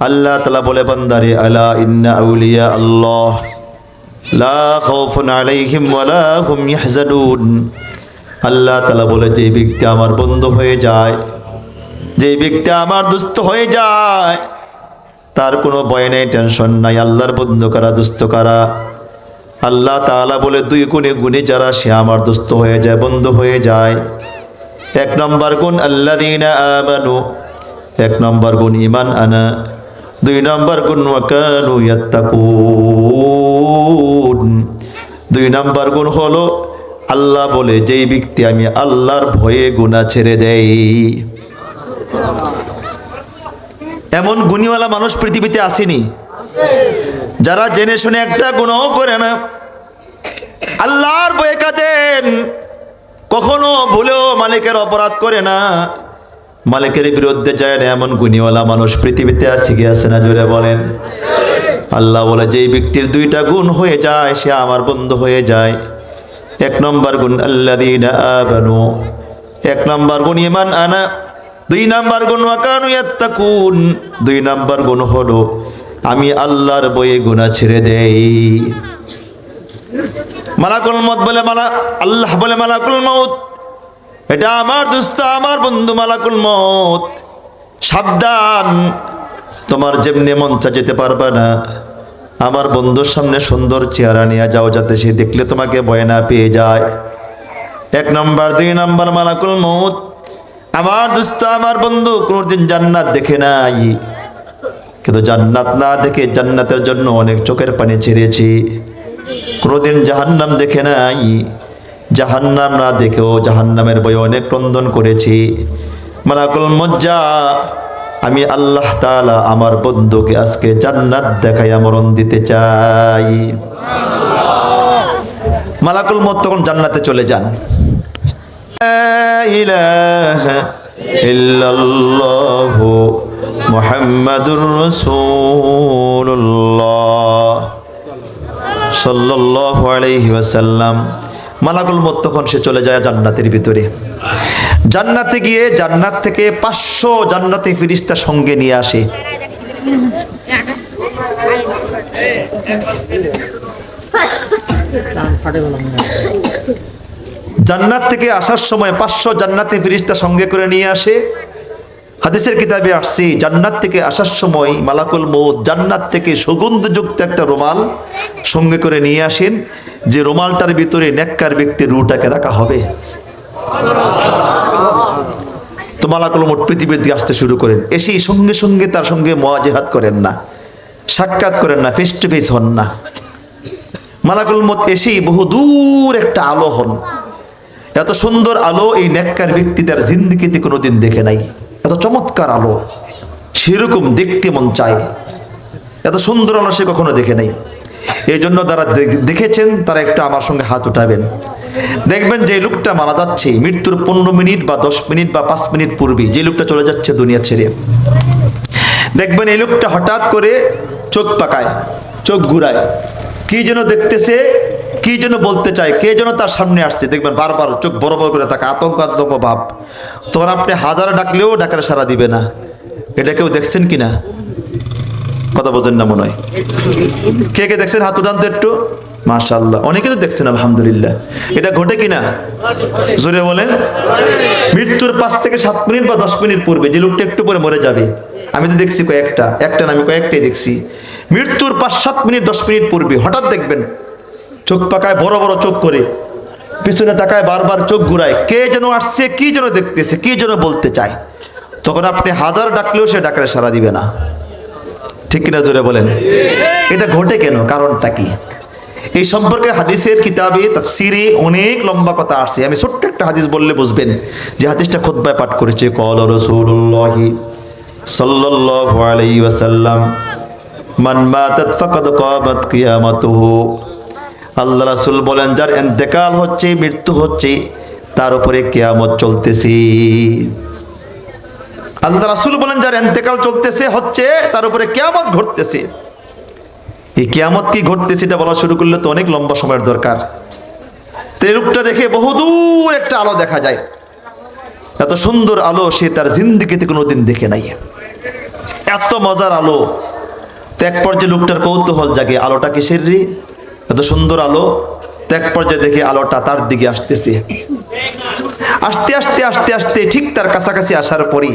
আল্লাহ তাআলা বলে, বান্দারে, আলা ইন্না আউলিয়া আল্লাহ লা খাউফুন আলাইহিম ওয়ালা হুম ইয়াহজানুন, আল্লাহ তাআলা বলে, যে ব্যক্তি আমার বন্ধু হয়ে যায়, যে ব্যক্তি আমার দুস্থ হয়ে যায়, তার কোনো ভয় নেই, টেনশন নাই। আল্লাহর বন্ধু কারা, দুস্থ কারা? আল্লাহ তাআলা বলে, দুই গুণে গুণে যারা সে আমার দুস্থ হয়ে যায়, বন্ধু হয়ে যায়। এক নম্বর গুণ আল্লাযীনা আমানু, এক নম্বর গুণ ঈমান আনা, দুই নম্বর গুণ ওয়া কানু ইয়াত্তাকুন। দুই নম্বর গুণ হলো আল্লাহ বলে, যেই ব্যক্তি আমি আল্লাহর ভয়ে গুনাহ ছেড়ে দেই। এমন গুণীওয়ালা মানুষ পৃথিবীতে আসেনি যারা জেনে শুনে একটা গুনাহও করে না, আল্লাহর ভয়ে কাঁদেন, কখনো ভুলেও মালিকের অপরাধ করে না, মালিকের বিরুদ্ধে যায় না। এমন গুণীওয়ালা মানুষ পৃথিবীতে আছে কি আছে না? জোরে বলেন। আল্লাহ বলে, যেই ব্যক্তির দুইটা গুণ হয়ে যায় সে আমার বন্ধু হয়ে যায়। এক নম্বর গুণ আল্লাযীনা আমানু, এক নম্বর গুণ ঈমান আনা, দুই নম্বর গুণ ওয়া কানু ইয়াত্তাকুন। দুই নম্বর গুণ হলো আমি আল্লাহর ভয়ে গুনাহ ছেড়ে দেই। মালাকুল মউত বলে, আল্লাহ বলে, মালাকুল মউত, এটা আমার দোস্ত, আমার বন্ধু মালাকুল মউত, সাবধান, তোমার যেমনি মন চা যেতে পারবে না। আমার বন্ধুর সামনে সুন্দর চেহারা নিয়ে যাও, যাতে সে দেখলে তোমাকে ভয় না পেয়ে যায়। এক নম্বর। দুই নম্বর, মালাকুল মউত, আমার দোস্ত, আমার বন্ধু কোনোদিন জান্নাত দেখে নাই, কিন্তু জান্নাত না দেখে জান্নাতের জন্য অনেক চোখের পানি ছেড়েছি। কোনোদিন জাহান্নাম দেখে নাই, জাহান্নাম না দেখেও জাহান্নামের ভয়ে অনেক ক্রন্দন করেছি। মালাকুল মউত, আমি আল্লাহ তাআলা আমার বন্ধুকে আজকে জান্নাত দেখাইয়া মরণ দিতে চাই। মালাকুল মউত তখন জান্নাতে চলে যান। লা ইলাহা ইল্লাল্লাহু মুহাম্মাদুর রাসূলুল্লাহ সাল্লাল্লাহু আলাইহি ওয়াসাল্লাম। মালাকুল মউত তখন সে চলে যায় জান্নাতের ভিতরে। জান্নাতে গিয়ে জান্নাত থেকে 500 জান্নাতি ফেরেশতা সঙ্গে নিয়ে আসে। জান্নাত থেকে আসার সময় 500 জান্নাতি ফেরেশতা সঙ্গে করে নিয়ে আসে। হাদিসের কিতাবে আসছে, জান্নাত থেকে আসার সময় মালাকুল মউত জান্নাত থেকে সুগন্ধযুক্ত একটা রুমাল সঙ্গে করে নিয়ে আসেন, যে রুমালটার ভিতরে নেককার ব্যক্তির রূহটাকে রাখা হবে। তো মালাকুল মউত পৃথিবীর দিকে আসতে শুরু করেন। এসেই সঙ্গে সঙ্গে তার সঙ্গে মুআজিহাত করেন না, সাক্ষাৎ করেন না, ফেস টু ফেস হন না। মালাকুল মউত এসেই বহু দূর একটা আলো হন। এত সুন্দর আলো এই নেককার ব্যক্তি তার জিন্দেগিতে কোনোদিন দেখে নাই। এত চমৎকার আলো, সেরকম দেখতে মন চায়। এত সুন্দর আলো সে কখনো দেখে নাই। এই জন্য যারা দেখেছেন তারা একটু আমার সঙ্গে হাত উঠাবেন। দেখবেন যে লোকটা মারা যাচ্ছে, মৃত্যুর 15 মিনিট বা 10 মিনিট বা 5 মিনিট পূর্বে যে লোকটা চলে যাচ্ছে দুনিয়া ছেড়ে, দেখবেন এই লোকটা হঠাৎ করে চোখ পাকায়, চোখ ঘুরায়, কি যেন দেখতেছে, কি যেন বলতে চায়, কে যেন তার সামনে আসছে। দেখবেন বারবার চোখ বড় বড় করে থাকে, আতঙ্ক আতঙ্ক ভাব। তখন আপনি হাজার ডাকলেও ডাকার সাড়া দিবে না। এটা কেউ দেখছেন কিনা? কথা বোঝেন না মনে হয়। কে কে দেখছেন? হাত উঠান তো একটু। মাশাআল্লাহ, অনেকে তো দেখছেন, আলহামদুলিল্লাহ। এটা ঘটে কিনা জোরে বলেন। মৃত্যুর 5 থেকে 7 মিনিট বা 10 মিনিট পূর্বে যে লোকটা একটু পরে মরে যাবে, আমি তো দেখছি একটা না, আমি কয়েকটাই দেখছি। মৃত্যুর 5-7 মিনিট 10 মিনিট পূর্বে হঠাৎ দেখবেন চোখ পাকায়, বড় বড় চোখ করে, পিছনে তাকায়, বারবার চোখ ঘুরায়, কে যেন আসছে, কি যেন দেখতেছে, কি যেন বলতে চায়। তখন আপনি হাজার ডাকলেও সে ডাকার সাড়া দিবে না। ঠিক কিনা জোরে বলেন। এটা ঘটে কেন? কারণটা কি? এই সম্পর্কে হাদিসের কিতাবে তাফসিরে অনেক লম্বা কথা আসছে। আমি ছোট্ট একটা হাদিস বললে বুঝবেন। যে হাদিসটা খুতবায় পাঠ করেছে, ক্বালা রাসূলুল্লাহি সাল্লাল্লাহু আলাইহি ওয়াসাল্লাম, মান মাতাত ফাকাদ কামাত কিয়ামাতুহু। আল্লাহ রাসূল বলেন, যার ইন্তেকাল হচ্ছে, মৃত্যু হচ্ছে, তার উপরে কিয়ামত চলতেছে। আল্লাহ রাসূল বলেন, যার ইন্তেকাল চলতেছে, হচ্ছে, তার উপরে কিয়ামত ঘটতেছে। এই কিয়ামত কি ঘটতেছে এটা বলা শুরু করলে তো অনেক লম্বা সময়ের দরকার। তো লোকটা দেখে বহুদূর একটা আলো দেখা যায়। এত সুন্দর আলো সে তার জিন্দেগিতে কোনোদিন দেখে নাই। এত মজার আলো। তো এক পর্যায়ে লোকটার কৌতূহল জাগে, আলোটা কিসের রে? এত সুন্দর আলো। তো এক পর্যায়ে দেখে আলোটা তার দিকে আসতেছে। আস্তে আস্তে আস্তে আস্তে ঠিক তার কাছাকাছি আসার পরই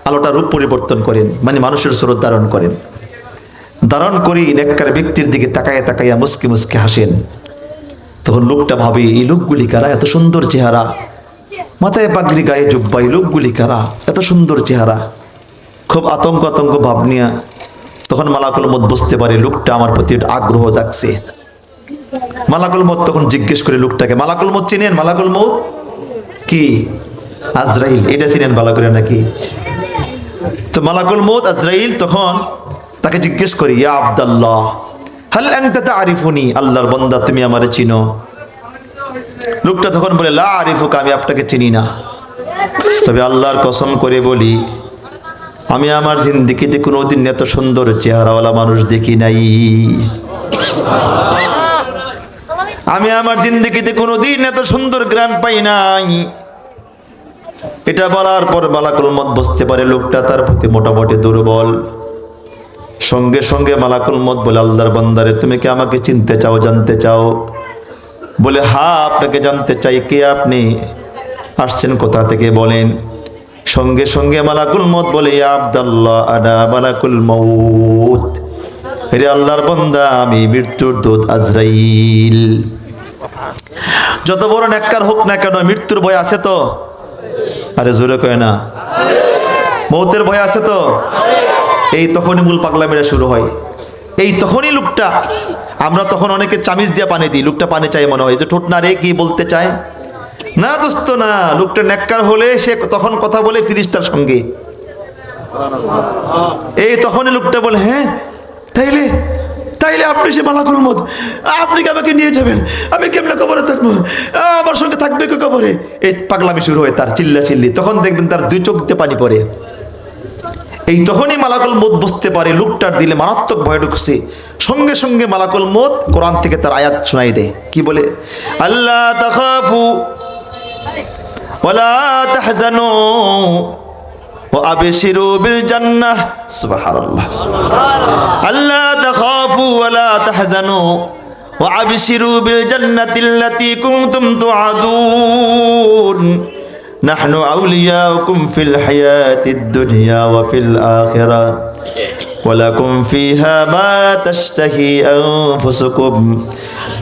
আলোটা রূপ পরিবর্তন করেন, মানে মানুষের স্বরূপ ধারণ করেন। ধারণ করি নেককার ব্যক্তির দিকে তাকাইয়া তাকাইয়া মুস্কি মুস্কি হাসেন। তখন লোকটা ভাবে এই লোকগুলি কারা, এত সুন্দর চেহারা, মাথায় পাগড়ি গায়ে জুব্বা, এই লোকগুলি কারা, এত সুন্দর চেহারা। খুব আতঙ্ক আতঙ্ক ভাব নিয়া তখন মালাকুল মউত বুঝতে পারে লোকটা আমার প্রতি আগ্রহ জাগছে। মালাকুল মউত তখন জিজ্ঞেস করে লোকটাকে, মালাকুল মউত চিনেন? মালাকুল মউত কি? আজরাইল, এটা চিনেন ভালো করে নাকি? তো মালাকুল মউত আজরাইল তখন তাকে জিজ্ঞেস করি, ইয়া আব্দুল্লাহ হাল আনতা তারিফুনি, আল্লাহর বান্দা তুমি আমারে চিনো? লোকটা তখন বলে, লা আরিফুকা, আমি আপনাকে চিনি না, তবে আল্লাহর কসম করে বলি আমি আমার জিন্দেগিতে কোনোদিন এত সুন্দর চেহারাওয়ালা মানুষ দেখি নাই। আমি আমার জিন্দেগিতে কোনোদিন এত সুন্দর গ্রান পাই নাই। এটা বলার পর মালাকুল মউত বুঝতে পারে লোকটা তার প্রতি মোটামুটি দুর্বল। সঙ্গে সঙ্গে মালাকুল মউত বলে, আল্লাহর বান্দারে তুমি কি আমাকে চিনতে চাও, জানতে চাও? বলে, হ্যাঁ আপনাকে জানতে চাই, কে আপনি, আসছেন কোথা থেকে বলেন। সঙ্গে সঙ্গে মালাকুল মউত বলে, ইয়া আব্দুল্লাহ আনা মালাকুল মউত, হে আল্লাহর বান্দা আমি মৃত্যুর দূত আজরাইল। যত বড় নেককার হোক না কেন মৃত্যুর ভয় আছে তো? আরে জোরে কয় না, মউতের ভয় আছে তো? এই তখনই মূল পাগলামিরা শুরু হয়। এই তখনই লোকটা, আমরা তখন অনেকে চামিচ দিয়ে পানি দিই, লোকটা পানি চাই মনে হয় যে ঠোঁট না রে কি বলতে চায়। না দোস্ত না, লোকটা নেককার হলে সে তখন কথা বলে ফিরিস্তার সঙ্গে। এই তখনই লোকটা বলে, হ্যাঁ তাইলে তাইলে আপনি সে মালাকুল মউত, আপনি কি আমাকে নিয়ে যাবেন? আমি কেমনে কবরে থাকবো? আমার সঙ্গে থাকবে কি কবরে? এই পাগলামি শুরু হয় তার, চিল্লা চিল্লি। তখন দেখবেন তার দুই চোখ দিয়ে পানি পড়ে। এই তখনই মালাকুল মউত বুঝতে পারে লোকটার দিলে মারাত্মক ভয় ঢুকছে। সঙ্গে সঙ্গে মালাকুল মউত কোরআন থেকে তার আয়াত শোনাই দেয়। কি বলে? আল্লাহ তাখাফু ওয়ালা তাহজানু ওয়া আবশিরু বিল জান্নাহ। সুবহানাল্লাহ। আল্লাহ তাখাফু ওয়ালা তাহজানু ওয়া আবশিরু বিল জান্নাতিল্লাতী কুনতুম তুআদুন নাহনু আউলিয়াউকুম ফিল হায়াতিদ দুনিয়া ওয়া ফিল আখিরাহ ওয়া লাকুম ফিহা মা তাশতাহি আনফুসুকুম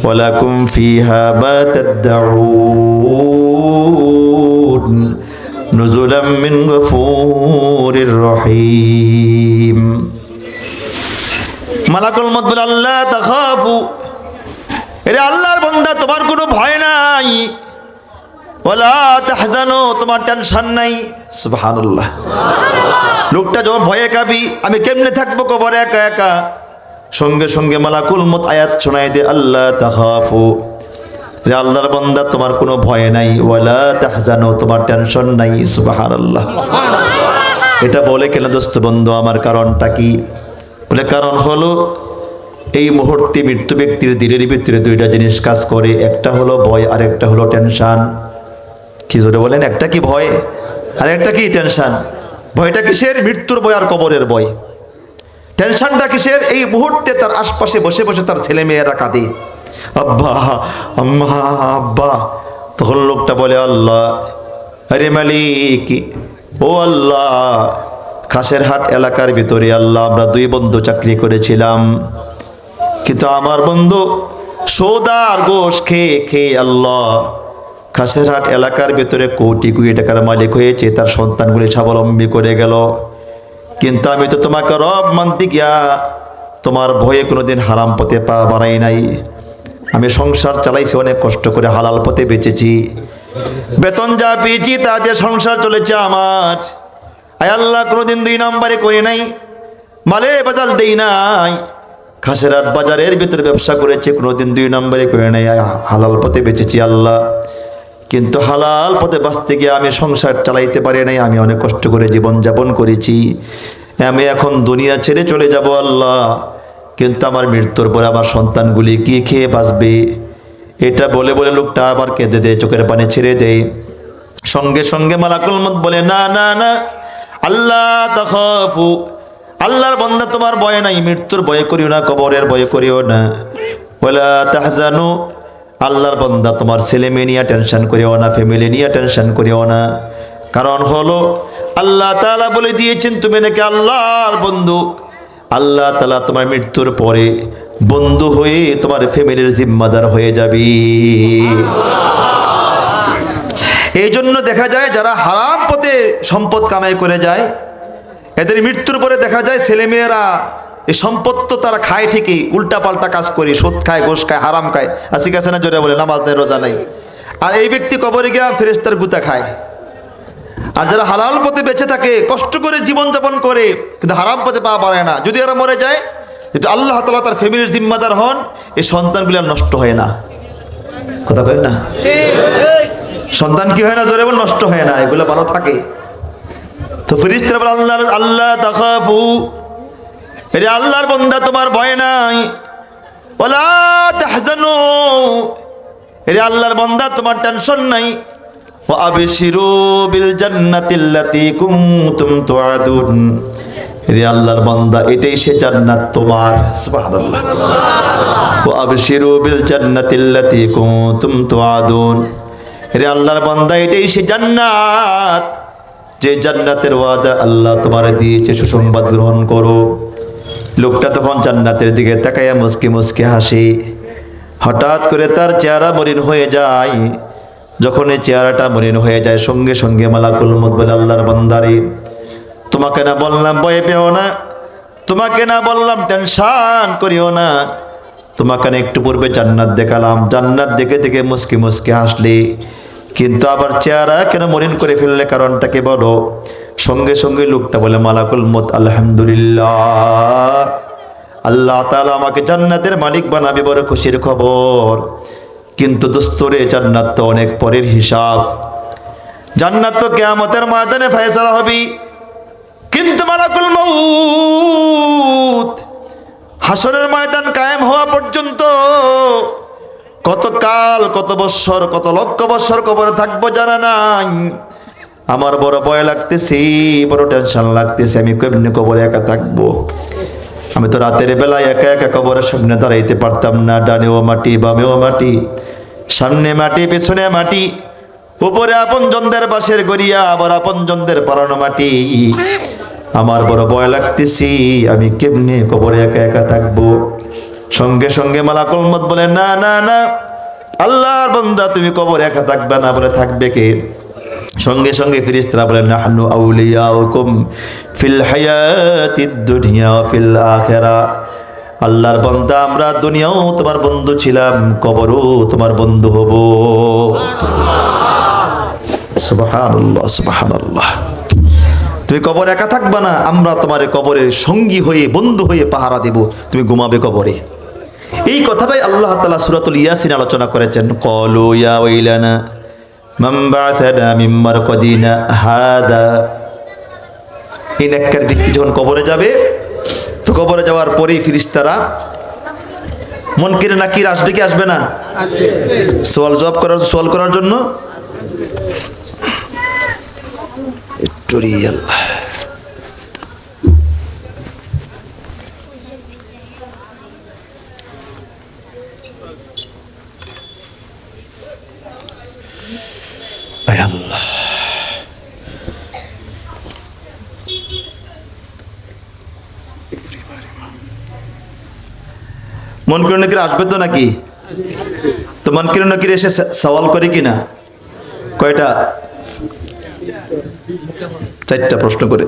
ওয়া লাকুম ফিহা মা তাদউন নুজুলাম মিন গফুরির রহিম। মালাকুল মউত বলে, আল্লাহ তাখাফু, এরে আল্লাহর বান্দা তোমার কোনো ভয় নাই, ওয়ালা তাহজানু, তোমার টেনশন নাই। সুবহানাল্লাহ। লোকটা যখন ভয়ে কাঁপি, আমি কেমনে থাকবো কবরে একা একা, সঙ্গে সঙ্গে মালাকুল মউত আয়াত শোনায় দে, আল্লাহ তাখাফু, রে আল্লাহর বান্দা তোমার কোনো ভয় নাই, ওয়ালা তাহজানু, তোমার টেনশন নাই। সুবহানাল্লাহ। এটা বলে কেন দোস্ত বন্ধু আমার? কারণটা কি? বলে কারণ হলো এই মুহূর্তে মৃত্যু ব্যক্তির দিলের ভিতরে দুইটা জিনিস কাজ করে, একটা হলো ভয় আর একটা হলো টেনশন। কি জোরে বলেন? একটা কি ভয় আর একটা কি টেনশন? ভয়টা কিসের? মৃত্যুর ভয় আর কবরের ভয়। টেনশনটা কিসের? এই মুহূর্তে তার আশপাশে বসে বসে তার ছেলে মেয়েরা কাঁদে, আব্বা আম্মা আব্বা। তখন লোকটা বলে, আল্লাহ, আরে মালিক, ও আল্লাহ, খাসেরহাট এলাকার ভিতরে আল্লাহ আমরা দুই বন্ধু চাকরি করেছিলাম, কিন্তু আমার বন্ধু সৌদা আর গোশ খেয়ে খেয়ে আল্লাহ খাসেরহাট এলাকার ভেতরে কোটি কোটি টাকার মালিক হয়েছে, তার সন্তানগুলি স্বাবলম্বী করে গেল। কিন্তু আমি তো তোমাকে রব মানতে গিয়া তোমার ভয়ে কোনোদিন হারাম পথে পা বাড়াই নাই। আমি সংসার চালাইছি অনেক কষ্ট করে, হালাল পথে বেঁচেছি, বেতন যা পেয়েছি তা দিয়ে সংসার চলেছে আমার। আয় আল্লাহ, কোনোদিন দুই নম্বরে করি নাই, মালে বাজাল দেই নাই, খাসেরহাট বাজারের ভিতরে ব্যবসা করেছে, কোনোদিন দুই নম্বরে করে নাই, হালাল পথে বেঁচেছি আল্লাহ। কিন্তু হালাল পথে বাঁচতে গিয়ে আমি সংসার চালাইতে পারি নাই, আমি অনেক কষ্ট করে জীবন যাপন করেছি। আমি এখন দুনিয়া ছেড়ে চলে যাব আল্লাহ, কিন্তু আমার মৃত্যুর পরে আমার সন্তানগুলি কি খেয়ে বাঁচবে? এটা বলে বলে লোকটা আবার কেঁদে দেয়, চোখের পানি ছেড়ে দেয়। সঙ্গে সঙ্গে মালাকুল মউত বলে, না না না, আল্লাহ তাখাফু, আল্লাহর বান্দা তোমার ভয় নাই, মৃত্যুর ভয় করিও না, কবরের ভয় করিও না, ওয়ালা তাহজানু, আল্লাহর বান্দা তোমার ছেলে মেয়ে নিয়ে টেনশন করিও না, ফ্যামিলি নিয়ে টেনশন করিও না। কারণ হলো আল্লাহ তাআলা বলে দিয়েছেন তুমি নাকি আল্লাহর বন্ধু। আল্লাহ তাআলা তোমার মৃত্যুর পরে বন্ধু হয়ে তোমার ফ্যামিলির জিম্মাদার হয়ে যাবি। এই জন্য দেখা যায় যারা হারাম পথে সম্পদ কামাই করে যায়, এদের মৃত্যুর পরে দেখা যায় ছেলেমেয়েরা এই সম্পদ তো তারা খায় ঠিকই, উল্টা পাল্টা কাজ করে, সুদ খায়, ঘুষ খায়, হারাম খায়, আসি কাছে না জোরে বলে, নামাজ নেই, রোজা নেই। আর এই ব্যক্তি কবরে গিয়া ফেরেশতার গুতা খায়। আর যারা হালাল পথে বেঁচে থাকে, কষ্ট করে জীবনযাপন করে, কিন্তু হারাম পথে পা বাড়ায় না, যদি এরা মরে যায়, কিন্তু আল্লাহ তাআলা তার ফ্যামিলির জিম্মাদার হন, এই সন্তানগুলো আর নষ্ট হয় না। কথা কয় না? সন্তান কি হয় না, জোরে বল, নষ্ট হয় না, এগুলো ভালো থাকে। তো ফেরেশতারা বলে আল্লাহ তাখাফু, এরে আল্লাহর বান্দা তোমার ভয় নাই, ওয়ালা তাহজানু, এরে আল্লাহর বান্দা তোমার টেনশন নাই, ওয়া আবশিরু বিল জান্নাতিল্লাতী কুনতুম তুআদুন, এরে আল্লাহর বান্দা এটাই সে জান্নাত তোমার। সুবহানাল্লাহ। ওয়া আবশিরু বিল জান্নাতিল্লাতী কুনতুম তুআদুন, এরে আল্লাহর বান্দা এটাই সে জান্নাত যে জান্নাতের ওয়াদা আল্লাহ তোমার দিয়েছে, সুসংবাদ গ্রহণ করো। লোকটা তখন জান্নাতের দিকে তাকাইয়া মুস্কি মুস্কি হাসি। হঠাৎ করে তার চেহারা মলিন হয়ে যায়। যখন এই চেহারাটা মলিন হয়ে যায়, সঙ্গে সঙ্গে মালাকুল মউত বলে আল্লাহর বান্দারে, তোমাকে না বললাম ভয় পেও না, তোমাকে না বললাম টেনশন করিও না, তোমাকে না একটু পূর্বে জান্নাত দেখালাম, জান্নাত দেখে দেখে মুস্কি মুস্কি হাসলে, কিন্তু আবার চেহারা কেন মলিন করে ফেললে, কারণটাকে বলো। সঙ্গে সঙ্গে লোকটা বলে মালাকুল মউত, আলহামদুলিল্লাহ, আল্লাহ তাআলা আমাকে জান্নাতের মালিক বানাবে, বড় খুশির খবর। কিন্তু দোস্তরে জান্নাত তো অনেক পরের হিসাব, জান্নাত তো কিয়ামতের ময়দানে ফয়সালা হবে। কিন্তু মালাকুল মউত হাসরের ময়দান কায়েম হওয়া পর্যন্ত কত কাল, কত বৎসর, কত লক্ষ বৎসর কবরে থাকবো জানা নাই। আমার বড় ভয় লাগতেছে, বড় টেনশন লাগতেছে, আমি কেমনে কবরে একা থাকবো। আমি তো রাতের বেলায় একা একা কবরের সামনে দাঁড়াইতে পারতাম না। ডানেও মাটি, বামেও মাটি, সামনে মাটি, পেছনে মাটি, উপরে আপনজনদের বাঁশের গড়িয়া, আবার আপনজনদের পারানো মাটি। আমার বড় ভয় লাগতেছি, আমি কেমনে কবরে একা একা থাকবো। সঙ্গে সঙ্গে মালাকুল মউত বলে, না না না, আল্লাহর বান্দা তুমি কবরে একা থাকবে না। বলে থাকবে কে? সঙ্গে সঙ্গে ফেরেশতারা বলে, নাহনু আউলিয়াউকুম ফিল হায়াতিদ দুনিয়া ওয়া ফিল আখিরা, আল্লাহর বান্দা আমরা দুনিয়াও তোমার বন্ধু ছিলাম, কবরও তোমার বন্ধু হব। সুবহানাল্লাহ, সুবহানাল্লাহ। তুমি কবরে একা থাকবা না, আমরা তোমার কবরের সঙ্গী হয়ে, বন্ধু হয়ে পাহারা দেব, তুমি ঘুমাবে কবরে। এই কথাটাই আল্লাহ তাআলা সূরাতুল ইয়াসিন আলোচনা করেছেন। ক্বালু ইয়া ওয়াইলানা মান বা'আথানা মিন মারকাদিনা হাদা। এই নেককার ব্যক্তি যখন কবরে যাবে, তো কবরে যাওয়ার পরেই ফেরেশতারা মুনকির নাকির আসবে কি আসবে না? সওয়াল করার জন্য। আল্লাহ, আল্লাহ, মুনকির নাকির আসবে তো নাকি? তো মুনকির নাকির এসে সওয়াল করে কিনা? কয়টা? 4টা প্রশ্ন করে।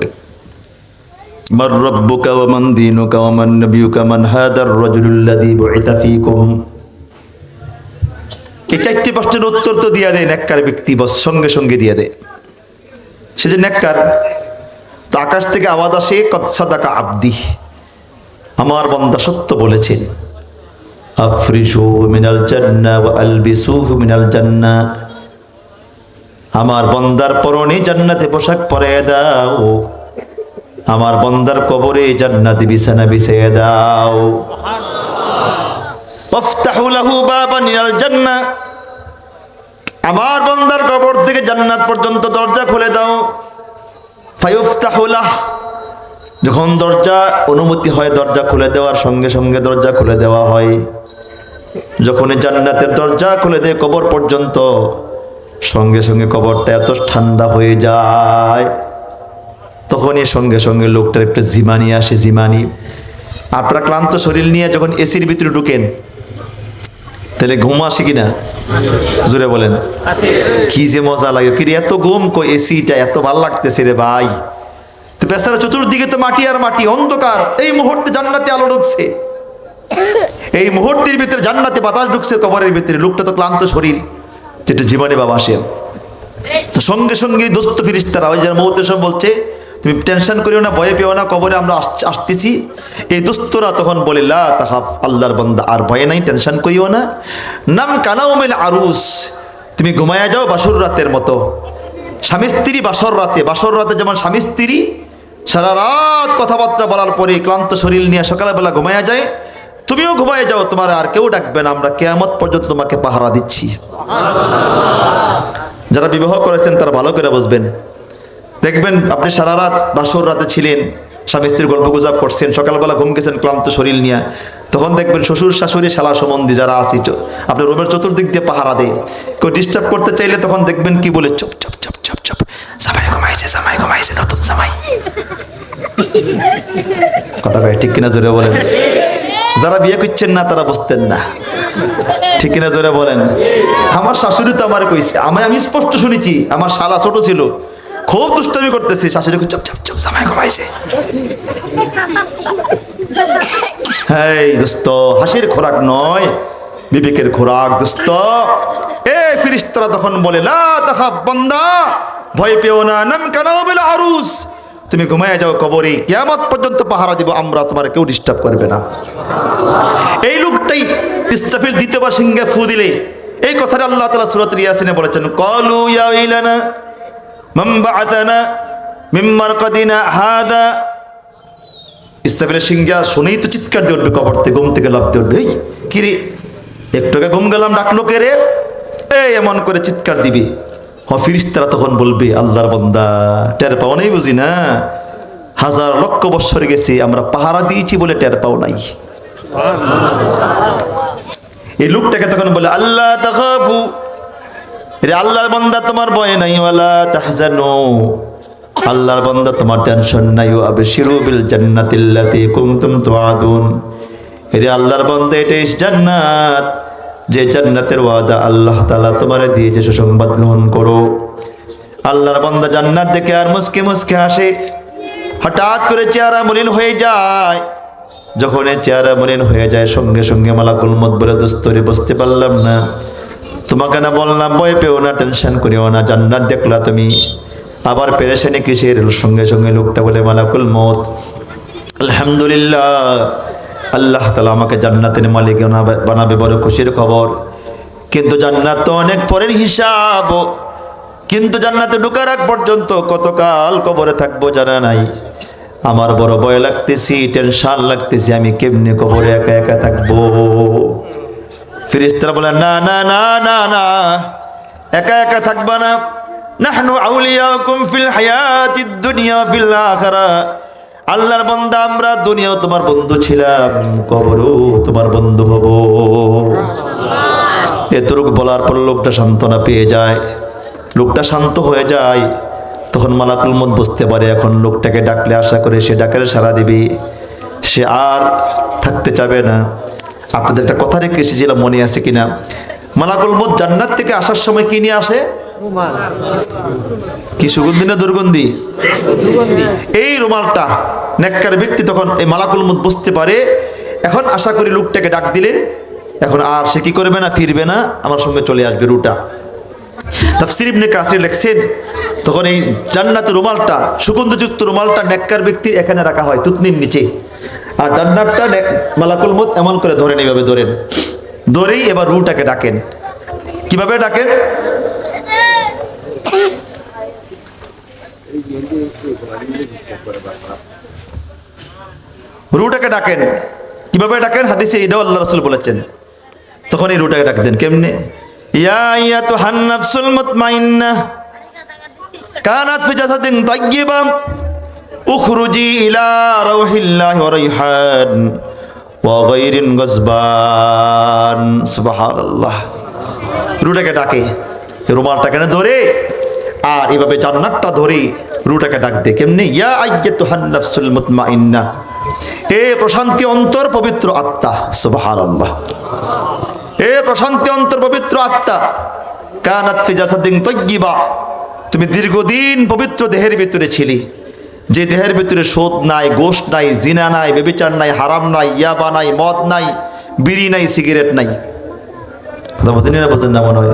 মার রাব্বুকা ওয়া মান দীনুকা ওয়া মান নাবিয়ুকা মান হাদার রাজুলুল্লাযী বুইতা ফীকুম। এই 4টি প্রশ্নের উত্তর তো দিয়ে দেয় নেককার ব্যক্তি, বস সঙ্গে সঙ্গে দিয়ে দেয়। সে যে নেককার, তো আকাশ থেকে আওয়াজ আসে, কদ সাদাকা আবদি, আমার বান্দা সত্য বলেছেন। আফরিশুহু মিনাল জান্নাহ ওয়া আলবিসুহু মিনাল জান্নাহ, আমার বান্দার পরনে জান্নাতে পোশাক পরাইয়া দাও, আমার বান্দার কবরে জান্নাতি বিছানা বিছাইয়া দাও। ওয়াফতাহু লাহু বাবান ইলাল জান্নাহ, আমার বান্দার কবর থেকে জান্নাত পর্যন্ত দরজা খুলে দাও। ফায়ুফতাহু লাহ, যখন দরজা অনুমতি হয়, দরজা খুলে দেওয়ার সঙ্গে সঙ্গে দরজা খুলে দেওয়া হয়। যখনই জান্নাতের দরজা খুলে দেয় কবর পর্যন্ত, সঙ্গে সঙ্গে কবরটা এত ঠান্ডা হয়ে যায়, তখনই সঙ্গে সঙ্গে লোকটার একটা জিমানি আসে। জিমানি, আপনারা ক্লান্ত শরীর নিয়ে যখন এসির ভিতরে ঢুকেন তাহলে ঘুম আসে কিনা? জোরে বলেন। কি যে মজা লাগে, কি রে এত ঘুম, কই এসিটা এত ভালো লাগতেছে রে ভাই। তো বেচারা চতুর্দিকে তো মাটি আর মাটি, অন্ধকার। এই মুহূর্তে জান্নাতে আলো ঢুকছে, এই মুহূর্তের ভিতরে জান্নাতে বাতাস ঢুকছে কবরের ভিতরে। লোকটা তো ক্লান্ত শরীর, যেটা জীবনে বাবা আসে। তো সঙ্গে সঙ্গে দোস্ত ফিরিস্তারা ওই যার মৌতের সময় বলছে, তুমি টেনশন করিও না, ভয় পেও না, কবরে আমরা আসতেছি। এই দোস্তরা তখন বলে, লা তাখাফ, আল্লাহর বান্দা আর ভয় নাই, টেনশন করিও না। নাম কানাউমিল আরুস, তুমি ঘুমায়া যাও বাসর রাতের মতো। স্বামী স্ত্রী বাসর রাতে যেমন স্বামী স্ত্রী সারা রাত কথাবার্তা বলার পরে ক্লান্ত শরীর নিয়ে সকালবেলা ঘুমায়া যায়, তুমিও ঘুমায় যাও, তোমার আর কেউ ডাকবে না, আমরা কিয়ামত পর্যন্ত তোমাকে পাহারা দিচ্ছি। যারা বিবাহ করেছেন তারা ভালো করে বুঝবেন। দেখবেন আপনি সারা রাত বাসর রাতে ছিলেন, স্বামী স্ত্রীর গল্প গুজব করছেন, সকালবেলা ঘুম গেছেন ক্লান্ত শরীর নিয়ে, তখন দেখবেন শ্বশুর শাশুড়ি শালা সম্বন্ধী যারা আছে আপনার রুমের চতুর্দিক দিয়ে পাহারা দেয়। কেউ ডিস্টার্ব করতে চাইলে তখন দেখবেন কি বলে, চুপ চুপ চুপ চুপ চুপ, জামাই ঘুমাইছে, নতুন জামাই। কথা কয় ঠিক কিনা? জোরে বলেন। যারা বিয়ে করছেন না তারা বুঝতেন না, ঠিক কিনা? জোরে বলেন। আমার শাশুড়ি তো আমার কইছে, আমি স্পষ্ট শুনেছি, আমার শালা ছোট ছিল, খুব দুষ্টামি করতেছে, শাশুড়ি চুপ চুপ চুপ, জামাই ঘুমাইছে। হেই দোস্ত, হাসির খোরাক নয়, বিবেকের খোরাক দোস্ত। এ ফিরিস্তারা তখন বলে, লা তাখাফ বান্দা, ভয় পেও না, নাম কানাউমিল আরুস, তুমি ঘুমায় যাও কবরে, কিয়ামত পর্যন্ত পাহারা দিব আমরা, তোমার কেউ ডিস্টার্ব করবে না। এই লোকটাই ইসরাফিল দ্বিতীয়বার সিংহে ফু দিলে এই কথাটা আল্লাহ তাআলা সূরা ইয়াসিনে বলেছেন, ক্বালু ইয়া ওয়াইলানা মান বাআতানা মিন মারকাদিনা হাদা। ইসরাফিলের সিংহা শুনেই তো চিৎকার দিয়ে উঠবে, কবর থেকে ঘুম থেকে লাফ দিয়ে উঠবে, এই কি রে, একটু আগে ঘুম গেলাম, ডাকলো কে রে, এই এমন করে চিৎকার দিবে। ফিরিস্তারা তখন বলবে, আল্লাহর বান্দা টের পাও নাই বুঝি না, হাজার লক্ষ বৎসর গেছে আমরা পাহারা দিয়েছি বলে টের পাও নাই। এই লোকটাকে তখন বলে, আল্লাহ তাখাফু, রে আল্লাহর বান্দা তোমার ভয় নাই, ওয়ালা তাহজানু, আল্লাহর বান্দা তোমার টেনশন নাই, আবশিরু বিল জান্নাতিল্লাতী কুনতুম তুআদুন, রে আল্লাহর বান্দা এটাই জান্নাত যে জান্নাতের ওয়াদা আল্লাহ তাআলা তোমারে দিয়েছে, সুসংবাদ গ্রহণ করো। আল্লাহর বান্দা জান্নাত দেখে আর মুস্কে মুস্কে হাসে। হঠাৎ করে চেহারা মলিন হয়ে যায়, যখন এই চেহারা মলিন হয়ে যায় সঙ্গে সঙ্গে মালাকুল মউত বলে, দোস্তরে বুঝতে পারলাম না, তোমাকে না বললাম ভয় পেও না, টেনশন করিও না, জান্নাত দেখলা তুমি, আবার পেরেশানি কিসের? সঙ্গে সঙ্গে লোকটা বলে, মালাকুল মউত আলহামদুলিল্লাহ, আল্লাহ তাআলা আমাকে জান্নাতের মালিক বানাবে, বড় খুশির খবর। কিন্তু জান্নাত তো অনেক পরের হিসাব, কিন্তু জান্নাতে ঢোকার আগ পর্যন্ত কতকাল কবরে থাকবো জানা নাই। আমার বড় ভয় লাগতেছি, টেনশন লাগতেছি, আমি কেমনে কবরে একা একা থাকবো। ফেরেশতারা বলে, না না না না না, একা একা থাকবা না, নাহনু আউলিয়াকুম ফিল হায়াতিদ দুনিয়া ফিল আখিরাহ, আল্লাহর বান্দা আমরা দুনিয়াও তোমার বন্ধু ছিলাম, কবরও তোমার বন্ধু হব। এতটুকু বলার পর লোকটা সান্ত্বনা পেয়ে যায়, লোকটা শান্ত হয়ে যায়। তখন মালাকুল মউত বুঝতে পারে এখন লোকটাকে ডাকলে আশা করে সে ডাকের সাড়া দিবে, সে আর থাকতে চাবে না। আপনাদের একটা কথা রেখে এসেছিলাম, মনে আছে কিনা? মালাকুল মউত জান্নাত থেকে আসার সময় কি নিয়ে আসে? কি সুগন্ধি না দুর্গন্ধি? এই রুমালটা নেককার ব্যক্তি তখন এই মালাকুল মউত বুঝতে পারে, এখন আশা করি লোকটাকে ডাক দিলে এখন আর সে কি করবে না, ফিরবে না, আমার সঙ্গে চলে আসবে রুটা। তাফসীর ইবনে কাসির লিখছেন, তখন এই জান্নাতের রুমালটা, সুগন্ধযুক্ত রুমালটা নেককার ব্যক্তির এখানে রাখা হয় তুতনির নিচে, আর জান্নাতটা মালাকুল মউত এমন করে ধরেন, এইভাবে ধরেন, ধরেই এবার রুটাকে ডাকেন। কিভাবে ডাকেন? রুটাকে ডাকেন। কিভাবে ডাকেন? হাদিসে এটাও আল্লাহ রাসূল বলেছেন। তখন এই রুটাকে ডাক দেন কেমনে? ইয়া আইয়াতুহান নাফসুল মুতমাইন্নাহ কানাত ফি জাসাদিন তাইয়্যিবা উখরুজি ইলা রাউহিল্লাহি ওয়া রাইহান ওয়া গায়রিন গজবান। সুবহানাল্লাহ। রুটাকে ডাকে, রুমালটাকে ধরে আর এভাবে জান্নাতটা ধরে রুটাকে ডাক দে। কেমনি? ইয়া আইয়াতুহান নাফসুল মুতমাইন্নাহ, এ প্রশান্তি অন্তর পবিত্র আত্মা। সুবহানাল্লাহ। এ প্রশান্তি অন্তর পবিত্র আত্মা, কানাত ফি জাসাদিন তাইয়্যিবা, তুমি দীর্ঘদিন পবিত্র দেহের ভিতরে ছিলে, যে দেহের ভিতরে সুদ নাই, গোশত নাই, জিনা নাই, ব্যভিচার নাই, হারাম নাই, ইয়াবা নাই, মদ নাই, বিড়ি নাই, সিগারেট নাই। না মনে হয়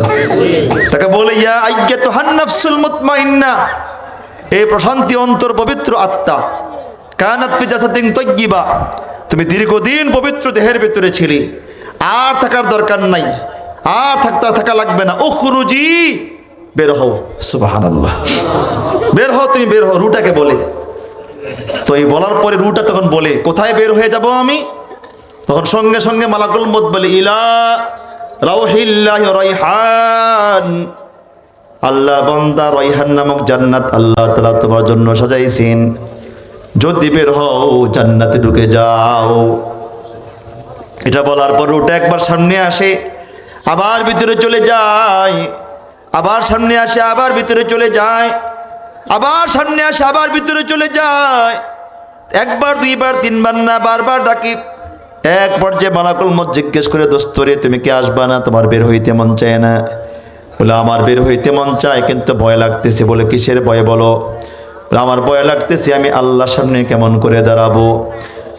তাকে বলে ইয়া আইয়াতুহান নাফসুল মুতমাইন্নাহ, এই প্রশান্তি অন্তর পবিত্র আত্মা, কানাত ফি জাসাদিন তাইয়্যিবা, তুমি দীর্ঘদিন পবিত্র দেহের ভিতরে ছিলে, আর থাকার দরকার নাই, আর থাকা লাগবে না। উখরুজি, বের হও। সুবহানাল্লাহ। বের হও, তুমি বের হও, রুটাকে বলে। তো এই বলার পরে রুটা তখন বলে কোথায় বের হয়ে যাব আমি? তখন সঙ্গে সঙ্গে মালাকুল মউত বলে ইলা রাউহিল্লাহি রাইহান, আল্লাহ বান্দা রাইহান নামক জান্নাত আল্লাহ তাআলা তোমার জন্য সাজাইছেন, যদি বের হও জান্নাতে ঢুকে যাও। এটা বলার পর রুটা একবার সামনে আসে, আবার ভিতরে চলে যায়, আবার সামনে আসে, আবার ভিতরে চলে যায়, আবার সামনে আসে, আবার ভিতরে চলে যায়। একবার, দুইবার, তিনবার না, বারবার ডাকে। এক পর্যায়ে মালাকুল মউত জিজ্ঞেস করে, দোস্ত রে, তুমি কি আসবা না? তোমার বের হইতে মন চায় না? বলে আমার বের হইতে মন চায়, কিন্তু ভয় লাগতেছে। বলে কিসের ভয় বলো? আমার ভয় লাগতেছে, আমি আল্লাহর সামনে কেমন করে দাঁড়াবো।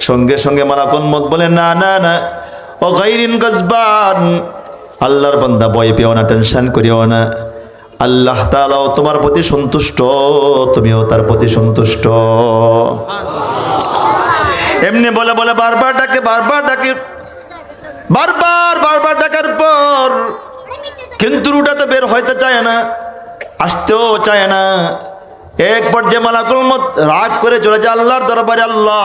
সঙ্গে সঙ্গে মালাকুল মউত বলে না না না, ও গায়রিন গজবান, আল্লাহর বান্দা ভয় পেও না, টেনশন করিও না, আল্লাহ তাআলাও তোমার প্রতি সন্তুষ্ট, তুমিও তার প্রতি সন্তুষ্ট। এমনি বলে বলে বারবার ডাকে, বারবার ডাকে, বারবার ডাকার পর কিন্তু রুটা তো বের হইতে চায় না, আসতেও চায় না। এক পর্যায়ে মালাকুল মউত রাগ করে চলে যায় আল্লাহর দরবারে। আল্লাহ,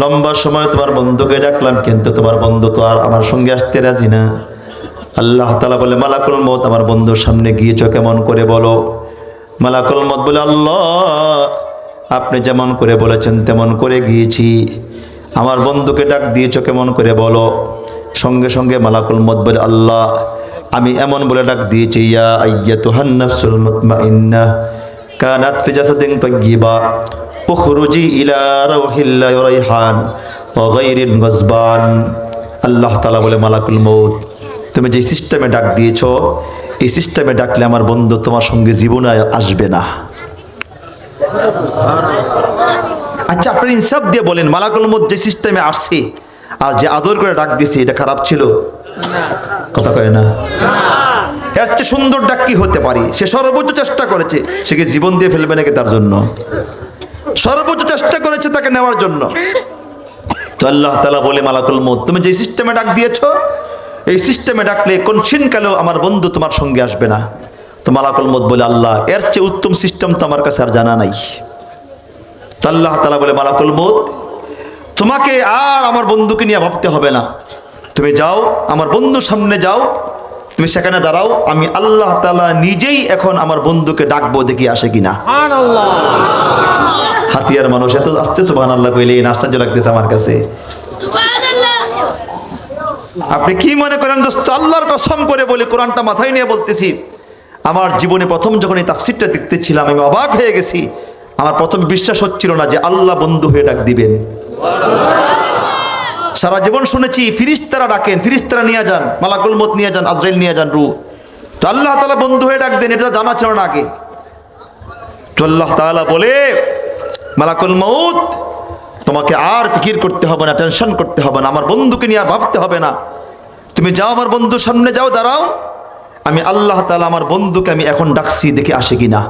লম্বা সময় তোমার বন্ধুকে ডাকলাম, কিন্তু তোমার বন্ধু তো আর আমার সঙ্গে আসতে রাজি না। আল্লাহ তাআলা বলে মালাকুল মউত, আমার বন্ধুর সামনে গিয়েছো কেমন করে বলো? মালাকুল মউত বলে আল্লাহ, আপনি যেমন করে বলেছেন তেমন করে গিয়েছি। আমার বন্ধুকে ডাক দিয়েছো কেমন করে বলো? সঙ্গে সঙ্গে মালাকুল মউত বলে আল্লাহ, আমি এমন বলে ডাক দিয়েছি, ইয়া আইয়াতুহান নাফসুল মুতমাইন্নাহ, কানাত ফি জাসাদিন তাইয়্যিবা, উখরুজি ইলা রাউহিল্লাহি ওয়া রাইহান ওয়া গায়রিন গজবান। আল্লাহ তাআলা বলে মালাকুল মউত, তুমি যে সিস্টেমে ডাক দিয়েছ, এই সিস্টেমে ডাকলে আমার বন্ধু তোমার সঙ্গে জীবনে আসবে না। আচ্ছা, আপনার ইনসাফ দিয়ে বলেন, মালাকুল মউত যে সিস্টেমে আসছে আর যে আদর করে ডাক দিয়েছে, এটা খারাপ ছিল? কথা কয় না। এর চেয়ে সুন্দর ডাক কি হতে পারে? সে সর্বোচ্চ চেষ্টা করেছে, সে কি জীবন দিয়ে ফেলবে নাকি তার জন্য? সর্বোচ্চ চেষ্টা করেছে তাকে নেওয়ার জন্য। তো আল্লাহ তাআলা বলে মালাকুল মউত, তুমি যে সিস্টেমে ডাক দিয়েছ, এই সিস্টেমে ডাকলে কোনদিনকালেও আমার বন্ধু তোমার সঙ্গে আসবে না। তো মালাকুল মউত বলে আল্লাহ, এর চেয়ে উত্তম সিস্টেম তো আমার কাছে আর জানা নাই। তো আল্লাহ তাআলা বলে মালাকুল মউত, তোমাকে আর আমার বন্ধুকে নিয়ে ভাবতে হবে না, তুমি যাও আমার বন্ধুর সামনে যাও, তুমি সেখানে দাঁড়াও, আমি আল্লাহ তাআলা নিজেই এখন আমার বন্ধুকে ডাকবো, দেখি আসে কিনা। হাতিয়ার মানুষ এত আসতে সুবহানাল্লাহ কইলে আশ্চর্য লাগতেছে আমার কাছে। আপনি কি মনে করেন দোস্ত? আল্লাহর কসম করে বলে, কোরআনটা মাথায় নিয়ে বলতেছি, আমার জীবনে প্রথম যখন এই তাফসীরটা দেখতেছিলাম, আমি অবাক হয়ে গেছি। আমার প্রথম বিশ্বাস হচ্ছিল না যে আল্লাহ বন্ধু হয়ে ডাক দিবেন। সারা জীবন শুনেছি ফিরিস্তারা ডাকেন, ফিরিস্তারা নিয়ে যান, মালাকুল মউত নিয়ে যান, আজরাইল নিয়ে যান রূহ। তো আল্লাহ তাআলা বন্ধু হয়ে ডাক দেন, এটা জানা ছিল না আগে। তো আল্লাহ তাআলা বলে মালাকুল মউত, তোমাকে আর ফিকির করতে হবে না, টেনশন করতে হবে না, আমার বন্ধুকে নিয়ে আর ভাবতে হবে না, তুমি যাও আমার বন্ধুর সামনে যাও, দাঁড়াও, আমি আল্লাহ তাআলা আমার বন্ধুকে আমি এখন ডাকছি, দেখে আসে কিনা।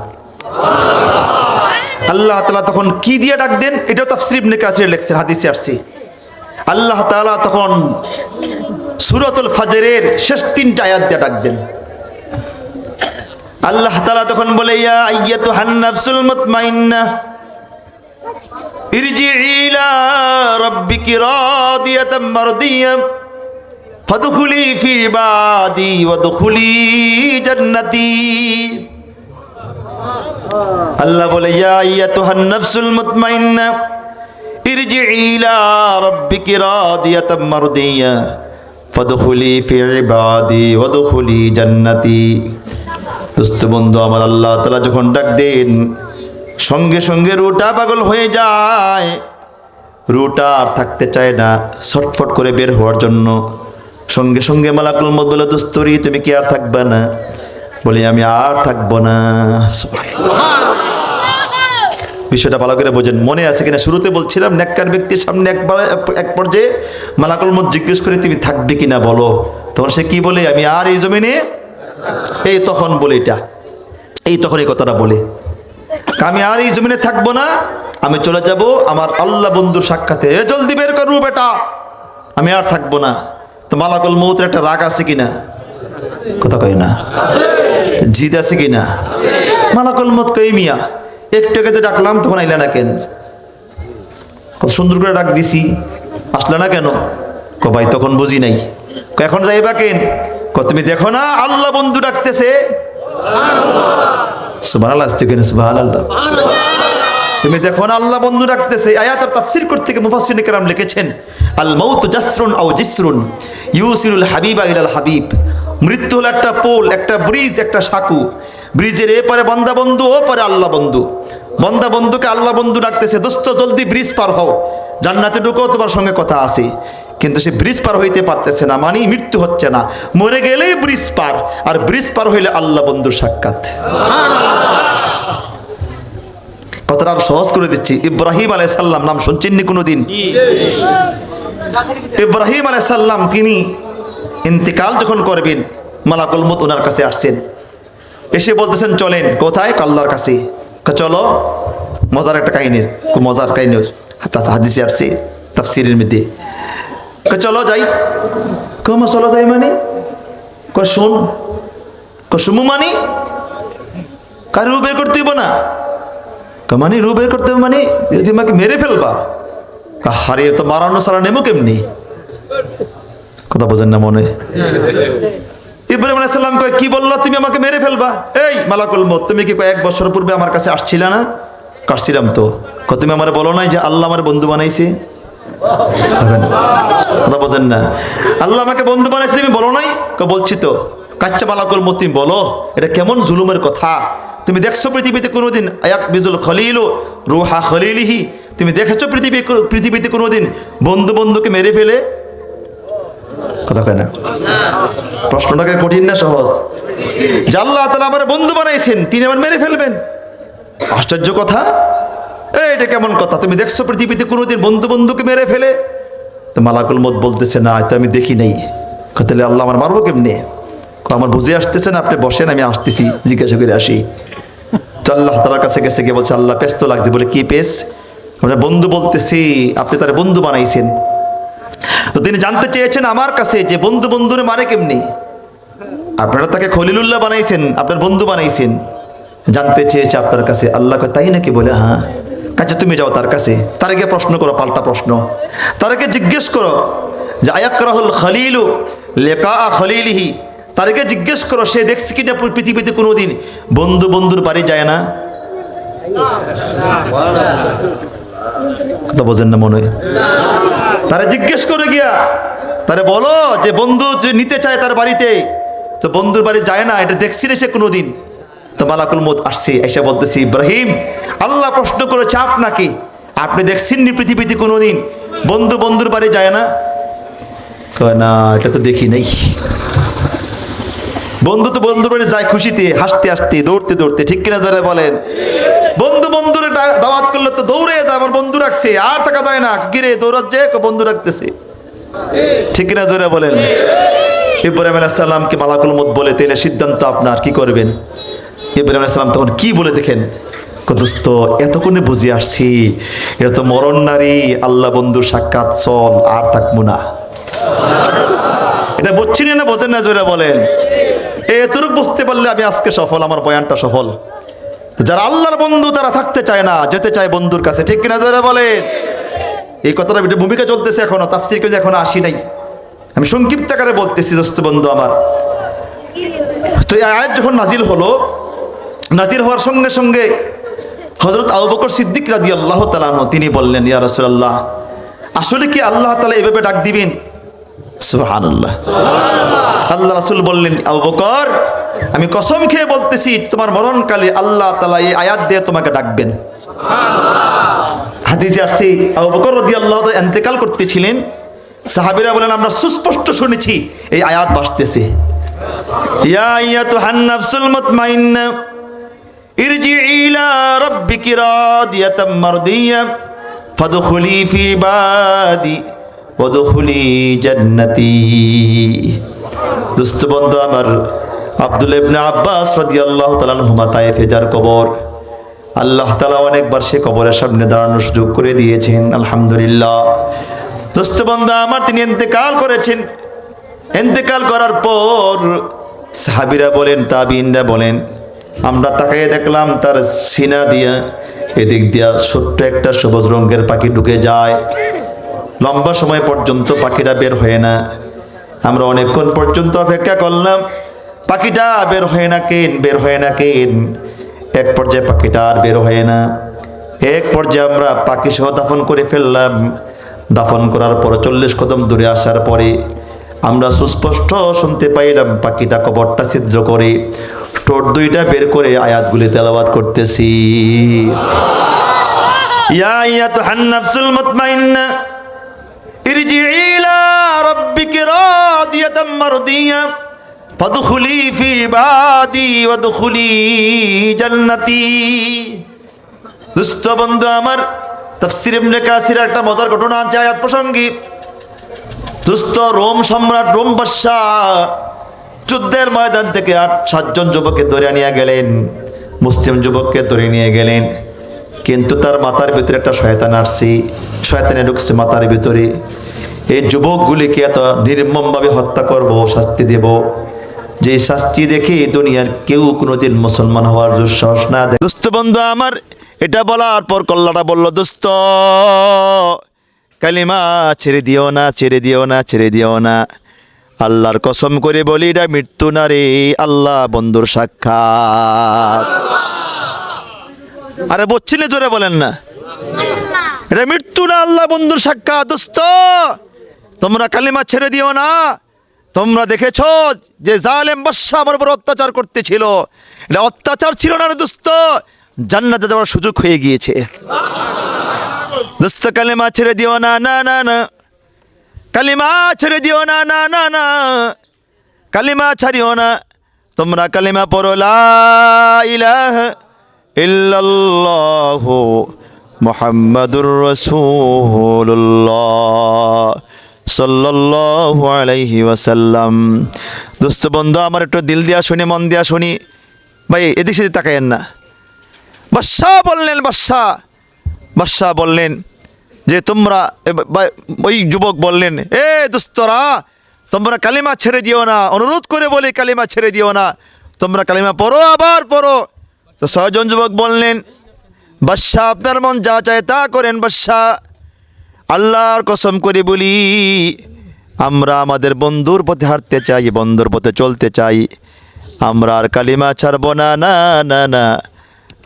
আল্লাহ তাআলা তখন কি দিয়ে ডাক দেন, এটাও তাফসীর ইবনে কাসির লেখছেন, হাদিসে আসছে। আল্লাহ তাআলা তখন সূরাতুল ফাজরের শেষ 3টা আয়াত দিয়ে ডাক দেন। আল্লাহ তাআলা তখন বলে, ইয়া আইয়াতুহান নাফসুল মুতমাইন্নাহ, ইরজিই ইলা রাব্বিকি রাদিয়াতাম মারদিয়া, ফাদখুলি ফি ইবাদি ওয়াদখুলি জান্নাতি। আল্লাহ বলে, ইয়া আইয়াতুহান নাফসুল মুতমাইন্নাহ, ইরজিই ইলা রাব্বিকি রাদিয়াতাম মারদিয়া ফাদখুলি ফি ইবাদি ওয়াদখুলি জান্নাতি। দোস্ত বন্ধু আমার, আল্লাহ তাআলা যখন ডাক দেন সঙ্গে সঙ্গে রুটা পাগল হয়ে যায়, রুটা আর থাকতে চায় না ছটফট করে বের হওয়ার জন্য। সঙ্গে সঙ্গে মালাকুল মউত বলে, দোস্তরি তুমি কি আর থাকবে না? বলি আমি আর থাকবো না। বিষয়টা ভালো করে বোঝেন, মনে আছে কিনা? শুরুতে বলছিলাম নেককার ব্যক্তির সামনে এক পর্যায়ে মালাকুল মউত জিজ্ঞেস করে তুমি থাকবে কিনা বলো, তখন সে কি বলে? আমি আর এই জমিনে, এই তখন বলে এটা, এই তখন এই কথাটা বলে আমি আর এই জমিনে থাকবো না, আমি চলে যাব আমার আল্লাহ বন্ধুর সাক্ষাতে। জলদি বের করু বেটা, আমি আর থাকবো না। তো মালাকুল মউতের একটা রাগ আছে কিনা? কথা কই না, জিদ আছে কিনা? মালাকুল মউত কই মিয়া একটু আগে যে ডাকলাম তখন আইলা না কেন? কত সুন্দর করে ডাক দিছি, আসলে না কেন? ক ভাই তখন বুঝি নাই। এখন যাইবা কেন? ক তুমি দেখো না আল্লাহ বন্ধু ডাকতেছে। সুবহানাল্লাহ, আসতে কেন? সুবহানাল্লাহ। তুমি দেখো না আল্লাহ বন্ধু ডাকতেছে। আয়াতের তাফসীর করতে গিয়ে মুফাসসিরিন কেরাম লিখেছেন, আল মাউতু জাসরুন আও জিসরুন ইউসিলুল হাবিবা ইলাল হাবিব। মৃত্যু হলো একটা পোল, একটা ব্রিজ, একটা সাঁকু। ব্রিজের এপারে বান্দা বন্ধু, ও পারে আল্লাহ বন্ধু। বান্দা বন্ধুকে আল্লাহ বন্ধু ডাকতেছে, দোস্ত জলদি ব্রিজ পার হও, জান্নাতে ঢুকো, তোমার সঙ্গে কথা আছে। কিন্তু সে ব্রিজ পার হইতে পারতেছে না, মানে মৃত্যু হচ্ছে না। মরে গেলেই ব্রিজ পার, আর ব্রিজ পার হইলে আল্লাহ বন্ধুর সাক্ষাৎ। কথাটা আরো সহজ করে দিচ্ছি। ইব্রাহিম আলাইহিস সালাম নাম শুনছেননি কোনোদিন? ইব্রাহিম আলাইহিস সালাম তিনি ইন্তেকাল যখন করবেন, মালাকুল মউত ওনার কাছে আসছেন, এসে বলতেছেন চলেন। কোথায়? আল্লাহর কাছে। চলো, মজার একটা কাহিনী, খুব মজার কাহিনী হাদিসে আসছে তাফসীরের মধ্যে। চলো যাই। কমা চলো যাই মানে? শোন, শুমু মানে কার রূপ বের করতে হইব না? মানে রূপ বের করতে হবে মানে যদি আমাকে মেরে ফেলবা? হারে তো মারানো সারা নেমো কেমনি? কথা বোঝেন না মনে? ইব্রাহিম আলাইহিস সালাম কয় কি বললা তুমি? আমাকে মেরে ফেলবা? এই মালাকুল মউত, তুমি কি কয়েক বছর পূর্বে আমার কাছে আসছিলে না? কাটছিলাম তো। তুমি আমার বলো নাই যে আল্লাহ আমার বন্ধু বানাইছে? কথা বোঝেন না? আল্লাহ আমাকে বন্ধু বানাইছে তুমি বলো নাই? বলছি তো। কাচ্চা মালাকুল মউত, তুমি বলো এটা কেমন জুলুমের কথা? তুমি দেখছো পৃথিবীতে কোনোদিন আয়াক বিজুল খলিলু রুহা খলিলিহি? তুমি দেখেছো পৃথিবীতে কোনোদিন বন্ধু বন্ধুকে মেরে ফেলে? কথা কয় না? প্রশ্নটাকে কঠিন না সহজ? যে আল্লাহ তাআলা আমার বন্ধু বানাইছেন, তিনি আমার মেরে ফেলবেন? আশ্চর্য কথা। এটা কেমন কথা? তুমি দেখছো পৃথিবীতে কোনোদিন বন্ধু বন্ধুকে মেরে ফেলে? তো মালাকুল মউত বলতেছে না, তো আমি দেখি নাই। তাহলে আল্লাহ আমার মারবো কেমনে? আমার বুঝে আসতেছেন, আপনি বসেন, আমি আসতেছি, জিজ্ঞাসা করে আসি। তো আল্লাহ তাআলার কাছে গেছে, গিয়ে বলছে আল্লাহ পেস তো লাগছে। বলে কি পেস? আমরা বন্ধু বলতেছি, আপনি তার বন্ধু বানাইছেন। তো তিনি জানতে চেয়েছেন আমার কাছে যে বন্ধু বন্ধুরে মারে কেমনি? আপনারা তাকে খলিলুল্লাহ বানাইছেন, আপনার বন্ধু বানাইছেন, জানতে চেয়েছে আপনার কাছে। আল্লাহ কয় তাই নাকি? বলে হ্যাঁ। কাছে তুমি যাও তার কাছে, তার গিয়ে প্রশ্ন করো, পাল্টা প্রশ্ন। তারকে জিজ্ঞেস করো যে আয়াকরাহুল খলিলু লিকা খলিলিহি, তারকে জিজ্ঞেস করো সে দেখছে কিনা পৃথিবীতে কোনোদিন বন্ধু বন্ধুর বাড়ি যায় না? কথা বোঝেন না মনে? তারা জিজ্ঞেস করে গিয়া তারে বলো যে বন্ধু যে নিতে চায় তার বাড়িতে, তো বন্ধুর বাড়ি যায় না, এটা দেখছি না সে কোনোদিন। তো মালাকুল মউত আসছে, এসে বলতেছি ইব্রাহিম আল্লাহ প্রশ্ন করেছে আপনাকে, আপনি দেখছেন নি পৃথিবীতে কোনোদিন বন্ধু বন্ধুর বাড়ি যায় না? কয় না, এটা তো দেখি নাই। বন্ধু তো বন্ধুর বাড়ি যায় খুশিতে, হাসতে হাসতে, দৌড়তে দৌড়তে, ঠিক কিনা জোরে বলেন? বন্ধু বন্ধুর দাওয়াত করলে তো দৌড়ে যায়, আমার বন্ধু রাখছে, আর থাকা যায় না, কিরে দৌড়াচ্ছে, বন্ধু রাখতেছে, ঠিক কিনা জোরে বলেন? ইব্রাহিম আলাইহিস সালামকে মালাকুল মউত বলে তাহলে সিদ্ধান্ত আপনার, কি করবেন? ইব্রাহিম আলাইহিস সালাম তখন কি বলে দেখেন, দোস্ত এতক্ষণে বুঝে আসছি এটা তো মরণ নারী, আল্লাহ বন্ধুর সাক্ষাৎ, চল আর থাকবো না। এটা বুঝছি না, বোঝেন না? জোরে বলেন। এতটুকু বুঝতে পারলে আমি আজকে সফল, আমার বয়ানটা সফল। যারা আল্লাহর বন্ধু তারা থাকতে চায় না, যেতে চায় বন্ধুর কাছে, ঠিক কিনা জোরে বলেন? এই কথাটা ভূমিকা চলতেছে এখনো, তাফসীর করে এখনো আসি নাই, আমি সংক্ষিপ্ত আকারে বলতেছি দোস্ত বন্ধু আমার। তো এই আয়াত যখন নাজিল হলো, নাজিল হওয়ার সঙ্গে সঙ্গে হযরত আবু বকর সিদ্দিক রাদিয়াল্লাহু তাআলা আনহু তিনি বললেন, ইয়া রাসূলুল্লাহ, আসলে কি আল্লাহ তাআলা এভাবে ডাক দিবেন? সুবহানাল্লাহ। আল্লাহ রাসূল বললেন, আবু বকর, আমি কসম খেয়ে বলতেছি তোমার মরণকালে আল্লাহ তাআলা এই আয়াত দিয়ে তোমাকে ডাকবেন। হাদিসে আসছে আবু বকর রাদিয়াল্লাহু তাআলা ইন্তেকাল করতেছিলেন, সাহাবীরা বলেন আমরা সুস্পষ্ট শুনেছি এই আয়াত ভাসতেছে, ইয়া আইয়াতুহান নাফসুল মুতমাইন্না ইরজিই ইলা রাব্বিকি রাদিয়াতাম মারদিয়া ফাদখুলি ফি ইবাদি ওয়াদখুলি জান্নাতি। দোস্ত বন্ধু আমার, আব্দুল্লাহ ইবনে আব্বাস রাদিয়াল্লাহু তাআলা আনহুমা তায়েফে যার কবর, আল্লাহ তাআলা অনেকবার সে কবরের সামনে দাঁড়ানোর সুযোগ করে দিয়েছেন, আলহামদুলিল্লাহ। দোস্ত বন্ধু আমার, তিনি ইন্তেকাল করেছেন। ইন্তেকাল করার পর সাহাবীরা বলেন, তাবিঈনরা বলেন, আমরা তাকিয়ে দেখলাম তার সিনা দিয়া এদিক দিয়া ছোট্ট একটা সবুজ রঙের পাখি ঢুকে যায়। লম্বা সময় পর্যন্ত পাখিটা বের হয় না। আমরা অনেকক্ষণ পর্যন্ত অপেক্ষা করলাম, পাখিটা বের হয় না কেন। এক পর্যায়ে পাখিটা আর বের হয় না। এক পর্যায়ে আমরা পাখি সহ দাফন করে ফেললাম। দাফন করার পর 40 কদম দূরে আসার পরে আমরা সুস্পষ্ট শুনতে পাইলাম পাখিটা কবরটা ছিদ্র করে ঠোঁট দুইটা বের করে আয়াতগুলি তেলাওয়াত করতেছি, ইয়া আইয়াতুহান নাফসুল মুতমাইন্না ইরজিই ইলা রাব্বিকি রাদিয়াতাম মারদিয়া ফাদখুলি ফি ইবাদি ওয়াদখুলি জান্নাতি। দোস্ত বন্ধু আমার, তাফসীর ইবনে কাসির একটা মজার ঘটনা আছে আয়াত প্রসঙ্গে। দোস্ত, রোম সম্রাট, রোম বাদশাহ যুদ্ধের ময়দান থেকে 7 জন যুবককে ধরে নিয়ে গেলেন, মুসলিম যুবককে ধরে নিয়ে গেলেন। কিন্তু তার মাথার ভিতরে একটা শয়তান আসছে, শয়তানে ঢুকছে মাথার ভিতরে। এই যুবকগুলিকে এত নির্মমভাবে হত্যা করব, শাস্তি দেব, যে শাস্তি দেখে দুনিয়ার কেউ কোনোদিন মুসলমান হওয়ার দুঃসাহস না দেয়। দোস্ত বন্ধু আমার, এটা বলার পর কল্লাটা বলল, দোস্ত কালিমা ছেড়ে দিও না। আল্লাহর কসম করে বলি, এটা মৃত্যু না রে, আল্লাহ বন্ধুর সাক্ষাৎ। আরে বলছেন, জোরে বলেন না, এটা মৃত্যু না, আল্লাহ বন্ধুর সাক্ষাৎ। দোস্ত, তোমরা কালিমা ছেড়ে দিও না। তোমরা দেখেছ যে জালেম বাদশা আমার উপর অত্যাচার করতেছিল, এটা অত্যাচার ছিল না রে দোস্ত, জান্নাতে যাওয়ার সুযোগ হয়ে গিয়েছে। দোস্ত, কালিমা ছেড়ে দিও না, কালিমা ছেড়ে দিও না, কালিমা ছাড়িও না। তোমরা কালিমা পড়ো, লা ইলাহা ইল্লাল্লাহু মুহাম্মাদুর রাসূলুল্লাহ সাল্লাল্লাহু আলাইহি ওয়াসাল্লাম। দোস্ত বন্ধু আমার, একটু দিল দিয়া শুনি, মন দিয়া শুনি ভাই, এদিক সেদিক তাকায়েন না। বাদশাহ বললেন যে তোমরা, ওই যুবক বললেন, এ দোস্তরা, তোমরা কালিমা ছেড়ে দিও না, অনুরোধ করে বলি কালিমা ছেড়ে দিও না, তোমরা কালিমা পড়ো, আবার পড়ো। তো 6 জন যুবক বললেন, বাদশাহ আপনার মন যা চায় তা করেন বাদশাহ, আল্লাহর কসম করে বলি আমরা আমাদের বন্ধুর পথে হাঁটতে চাই, বন্ধুর পথে চলতে চাই, আমরা আর কালিমা ছাড়ব না, না,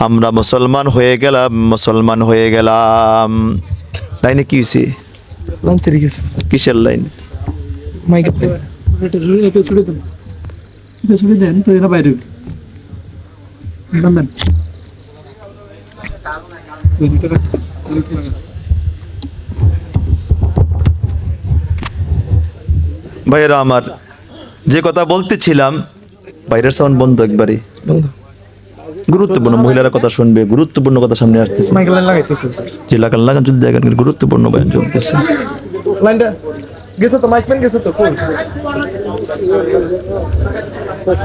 আমরা মুসলমান হয়ে গেলাম। লাইনে কি হয়েছে? কিসের লাইন? ভাইয়েরা আমার, যে কথা বলতেছিলাম, বাইরের সাউন্ড বন্ধ একবারে, গুরুত্বপূর্ণ, মহিলারা কথা শুনবে, গুরুত্বপূর্ণ কথা সামনে আসতেছে, যে লাগান চলতে জায়গা, গুরুত্বপূর্ণ বয়ান চলতেছে।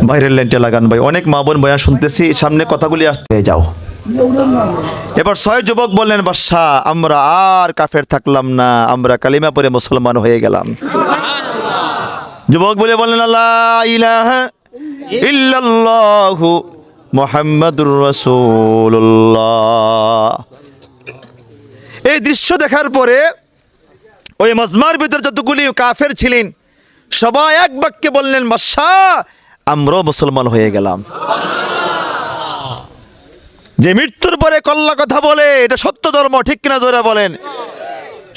বাইরের লাইনটা লাগান ভাই, অনেক মা বোন বয়ান শুনতেছি, সামনে কথাগুলি আসতে যাও। এবার 6 যুবক বললেন, বাদশাহ আমরা আর কাফের থাকলাম না, আমরা কালিমা পড়ে মুসলমান হয়ে গেলাম। যুবক বললেন, লা ইলাহা ইল্লাল্লাহু মুহাম্মাদুর রাসূলুল্লাহ। এই দৃশ্য দেখার পরে ওই মজমার ভিতরে যতগুলি কাফের ছিলেন সবাই এক বাক্যে বললেন, বাদশাহ আমরাও মুসলমান হয়ে গেলাম। যে মৃত্যুর পরে কল্লা কথা বলে এটা সত্য ধর্ম, ঠিক কিনা জোরে বলেন।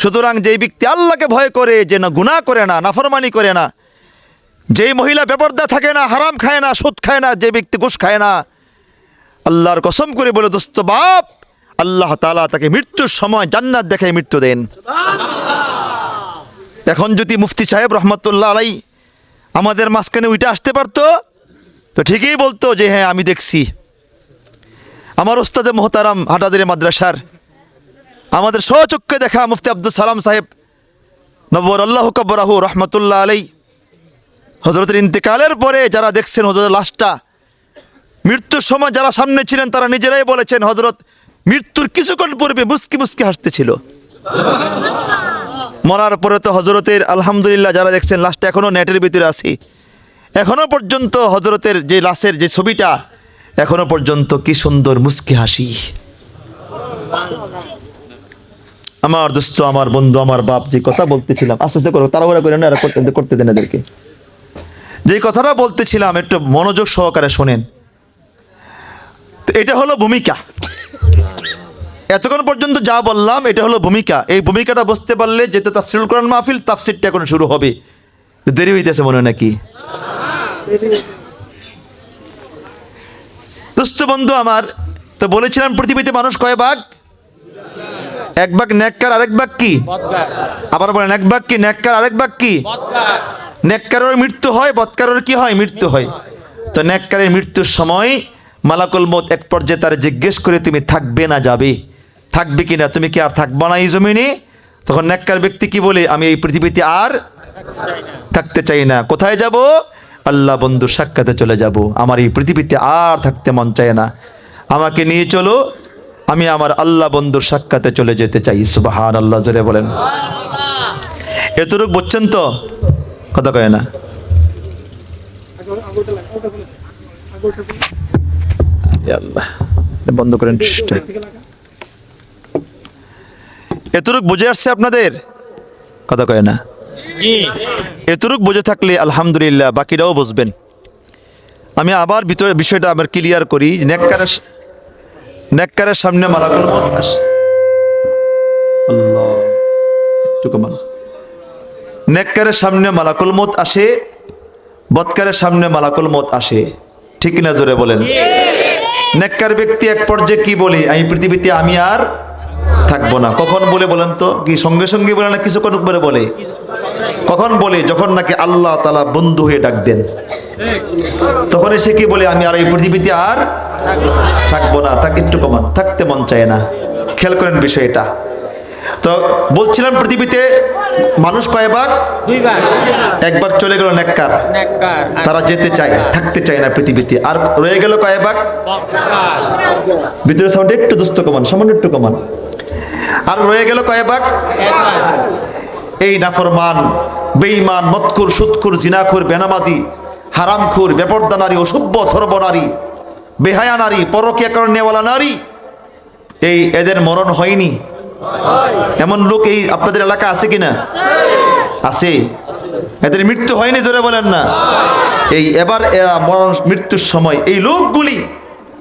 সুতরাং যেই ব্যক্তি আল্লাহকে ভয় করে, যে না গুনাহ করে না, নাফরমানি করে না, যেই মহিলা বেপরদা থাকে না, হারাম খায় না, সুদ খায় না, যে ব্যক্তি ঘুষ খায় না, আল্লাহর কসম করে বলে দোস্ত বাপ, আল্লাহ তাআলা তাকে মৃত্যুর সময় জান্নাত দেখায় মৃত্যু দেন। এখন যদি মুফতি সাহেব রহমতুল্লাহ আলাই আমাদের মাঝখানে উইটা আসতে পারতো তো ঠিকই বলতো যে হ্যাঁ আমি দেখছি। আমার ওস্তাদে মোহতারাম হাটাজারি মাদ্রাসার আমাদের স্বচক্ষে দেখা মুফতি আব্দুল সালাম সাহেব নব্বর আল্লাহ কব্বরাহু রহমতুল্লাহ আলাই হজরতের ইন্তেকালের পরে যারা দেখছেন হজরতের লাশটা, মৃত্যুর সময় যারা সামনে ছিলেন তারা নিজেরাই বলেছেন হজরত মৃত্যুর কিছুক্ষণ পূর্বে মুস্কি মুস্কি হাসতেছিল। মরার পরে তো হজরতের আলহামদুলিল্লাহ যারা দেখছেন লাশটা এখনও নেটের ভিতরে আছে, এখনও পর্যন্ত হজরতের যে লাশের যে ছবিটা এখনও পর্যন্ত কি সুন্দর মুস্কি হাসি। আমার দোস্ত, আমার বন্ধু, আমার বাপ, যে কথা বলতেছিলাম, আস্তে আস্তে করো, তাড়াহুড়া করে না, করতে দেন এদেরকে। যে কথাটা বলতেছিলাম একটু মনোযোগ সহকারে শোনেন। তো এটা হলো ভূমিকা, এতক্ষণ পর্যন্ত যা বললাম এটা হলো ভূমিকা। এই ভূমিকাটা বুঝতে পারলে যেটা তাফসীরুল কোরআন মাহফিল, তাফসীরটা এখন শুরু হবে। দেরি হইতেছে মনে হয় নাকি? দোস্ত বন্ধু আমার, তো বলেছিলাম পৃথিবীতে মানুষ কয় ভাগ? এক ভাগ নেককার, আরেক ভাগ কি? আবার বলেন, এক ভাগ কি নেককার, আরেক ভাগ কি? নেককারের মৃত্যু হয়, বদকারের কি হয়? মৃত্যু হয়। তো নেককারের মৃত্যুর সময় মালাকুল মউত এক পর্যায়ে তার জিজ্ঞেস করে তুমি থাকবে না যাবে? থাকবে কিনা, তুমি কি আর থাকবা না এই জমিনে? তখন নেককার ব্যক্তি কি বলে? আমি এই পৃথিবীতে আর থাকতে চাই না। কোথায় যাব? আল্লাহ বন্ধুর সাক্ষাতে চলে যাব। আমার এই পৃথিবীতে আর থাকতে মন চায় না, আমাকে নিয়ে চলো, আমি আমার আল্লাহ বন্ধুর সাক্ষাতে চলে যেতে চাই। সুবহানাল্লাহ, জোরে বলেন। এতটুকু বুঝছেন তো? কথা কয় না। আল্লাহ বন্ধ করেন। এতটুক বুঝে আসছে আপনাদের? কথা কয় না। এতটুক বুঝে থাকলে আলহামদুলিল্লাহ, বাকিটাও বুঝবেন। আমি আবার ভিতরে বিষয়টা আবার ক্লিয়ার করি। নেককারের সামনে মালাকুল মউত আসে। আল্লাহ, একটু কমান। নেককারের সামনে মালাকুল মউত আসে, বদকারের সামনে মালাকুল মউত আসে, ঠিক না? জোরে বলেন। নেককার ব্যক্তি এক পর্যায়ে কি বলে? আমি পৃথিবীতে আমি আর থাকবো না। কখন বলে বলেন তো? কি সঙ্গে সঙ্গে বলে না কিছুক্ষণ পরে বলে? কখন বলে? যখন নাকি আল্লাহ তাআলা বন্ধু হয়ে ডাক দেন, তখন এসে কি বলে? আমি আর এই পৃথিবীতে আর থাকবো না। একটু কমান, থাকতে মন চায় না। খেয়াল করেন বিষয়টা। তো বলছিলাম পৃথিবীতে মানুষ কয় ভাগ? দুই ভাগ। এক ভাগ চলে গেল নেককার, তারা যেতে চায়, থাকতে চায় না পৃথিবীতে। আর রয়ে গেল কয় ভাগ? ভিতরে সাউন্ড একটু দোস্ত কমান, সামান্য একটু কমান। আর রয়ে গেল কয় ভাগ? এই নাফরমান, বেঈমান, মদখোর, সুদখোর, জিনাখোর, বেনামাজি, হারামখোর, বেপরদা নারী, অসভ্য অথর্ব নারী, বেহায়া নারী, পরকীয়া করনেওয়ালা নারী, এই এদের মরণ হয়নি? এমন লোক এই আপনাদের এলাকা আছে কিনা? আছে। এদের মৃত্যু হয়নি? জোরে বলেন না। এই এবার এরা মৃত্যুর সময় এই লোকগুলি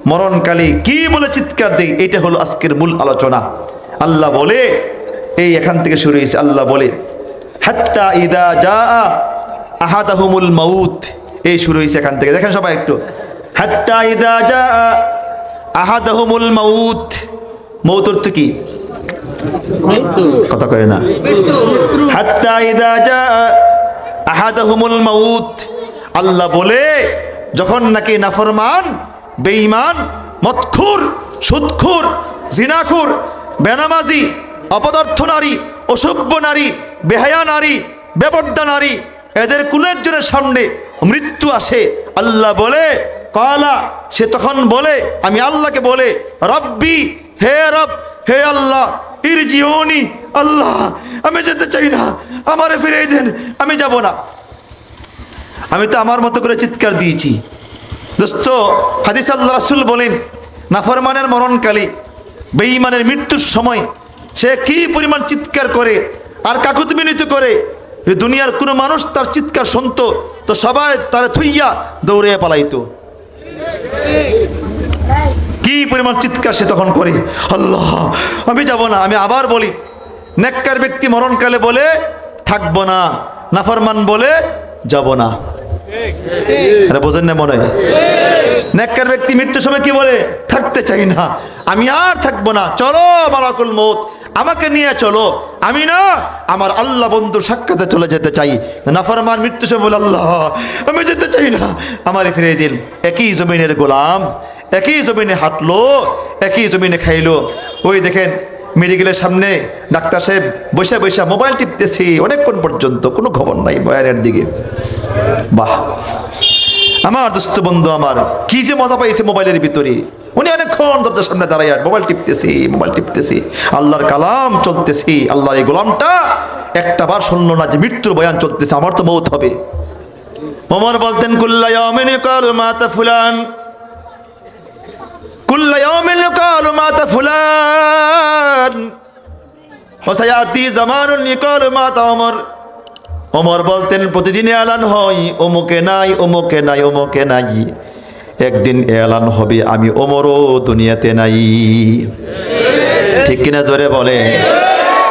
মরণকালে কি বলে চিৎকার দেয়, এটা হলো আজকের মূল আলোচনা। আল্লাহ বলে, এই এখান থেকে শুরু হয়েছে। আল্লাহ বলে হাত্তা ইদা জাআ আহাদাহুমুল মাউত, এই শুরু হয়েছে এখান থেকে। দেখেন সবাই একটু, হাত্তা ইদা জাআ আহাদাহুমুল মাউত। মউত অর্থ কি? কথা কয় না। হাত্তা ইদা জাআ আহাদাহুমুল মাউত, আল্লাহ বলে যখন নাকি নাফরমান, বেঈমান, মদখোর, সুদখোর, জিনাখোর, বেনামাজি, অপদার্থ নারী, অসভ্য নারী, বেহায়া নারী, বেপরদা নারী, এদের কোন একজনের সামনে মৃত্যু আসে, আল্লাহ বলে কালা, সে তখন বলে, আমি আল্লাহকে বলে, রব্বি, হে রব, হে আল্লাহ, ইরজিউনি, আল্লাহ আমি যেতে চাই না, আমারে ফিরিয়ে দেন, আমি যাব না। আমি তো আমার মতো করে চিৎকার দিয়েছি। দোস্ত, হাদিস আল্লাহ রাসূল বলেন, নাফরমানের মরণকালে, বেঈমানের মৃত্যুর সময় সে কি পরিমাণ চিৎকার করে আর কাকুতি মিনতি করে, দুনিয়ার কোনো মানুষ তার চিৎকার শুনতো তো সবাই তার থুইয়া দৌড়ে পালাইতো। কি কি পরিমাণ চিৎকার সে তখন করে, আল্লাহ আমি যাব না। আমি আবার বলি, নেককার ব্যক্তি মরণকালে বলে থাকবো না, নাফরমান বলে যাব না। আরে বোঝেন না মনে হয়? নেককার ব্যক্তি মৃত্যুর সময় কি বলে? থাকতে চাই না, আমি আর থাকবো না, চলো মালাকুল মউত আমাকে নিয়ে চলো, আমি না আমার আল্লাহ বন্ধুর সাক্ষাতে চলে যেতে চাই। নাফরমান মৃত্যুর সময় বলে, আল্লাহ আমি যেতে চাই না, আমারে ফিরিয়ে দিন। একই জমিনের গোলাম, একই জমিনে হাঁটলো, একই জমিনে খাইলো। ওই দেখেন মেডিকেলের সামনে ডাক্তার সাহেব বসে বসে মোবাইল টিপতেছি অনেকক্ষণ পর্যন্ত, কোনো খবর নাই বয়ারের দিকে। বাহ, আমার দোস্ত বন্ধু আমার কি যে মজা পাইছে মোবাইলের ভিতরে। উনি অনেকক্ষণ দরজার সামনে দাঁড়াইয়া মোবাইল টিপতেছি, আল্লাহর কালাম চলতেছি। আল্লাহর এই গোলামটা একটা বার শুনলো না যে মৃত্যুর বয়ান চলতেছে, আমার তো মৌত হবে। ওমর বলতেন, কুল্লা ইয়াউমিন ইউকালু মাতা ফুলান, কুল্লা ইয়াউমিন ইউকালু মাতা ফুলান ওয়া সায়াতি জামানুন ইউকালু মাতা ওমর। ওমর বলতেন, প্রতিদিন এলান হয় অমুকে নাই, অমুকে নাই, অমুকে নাই। একদিন এলান হবে আমি ওমরও দুনিয়াতে নাই। ঠিক কিনা জোরে বলে?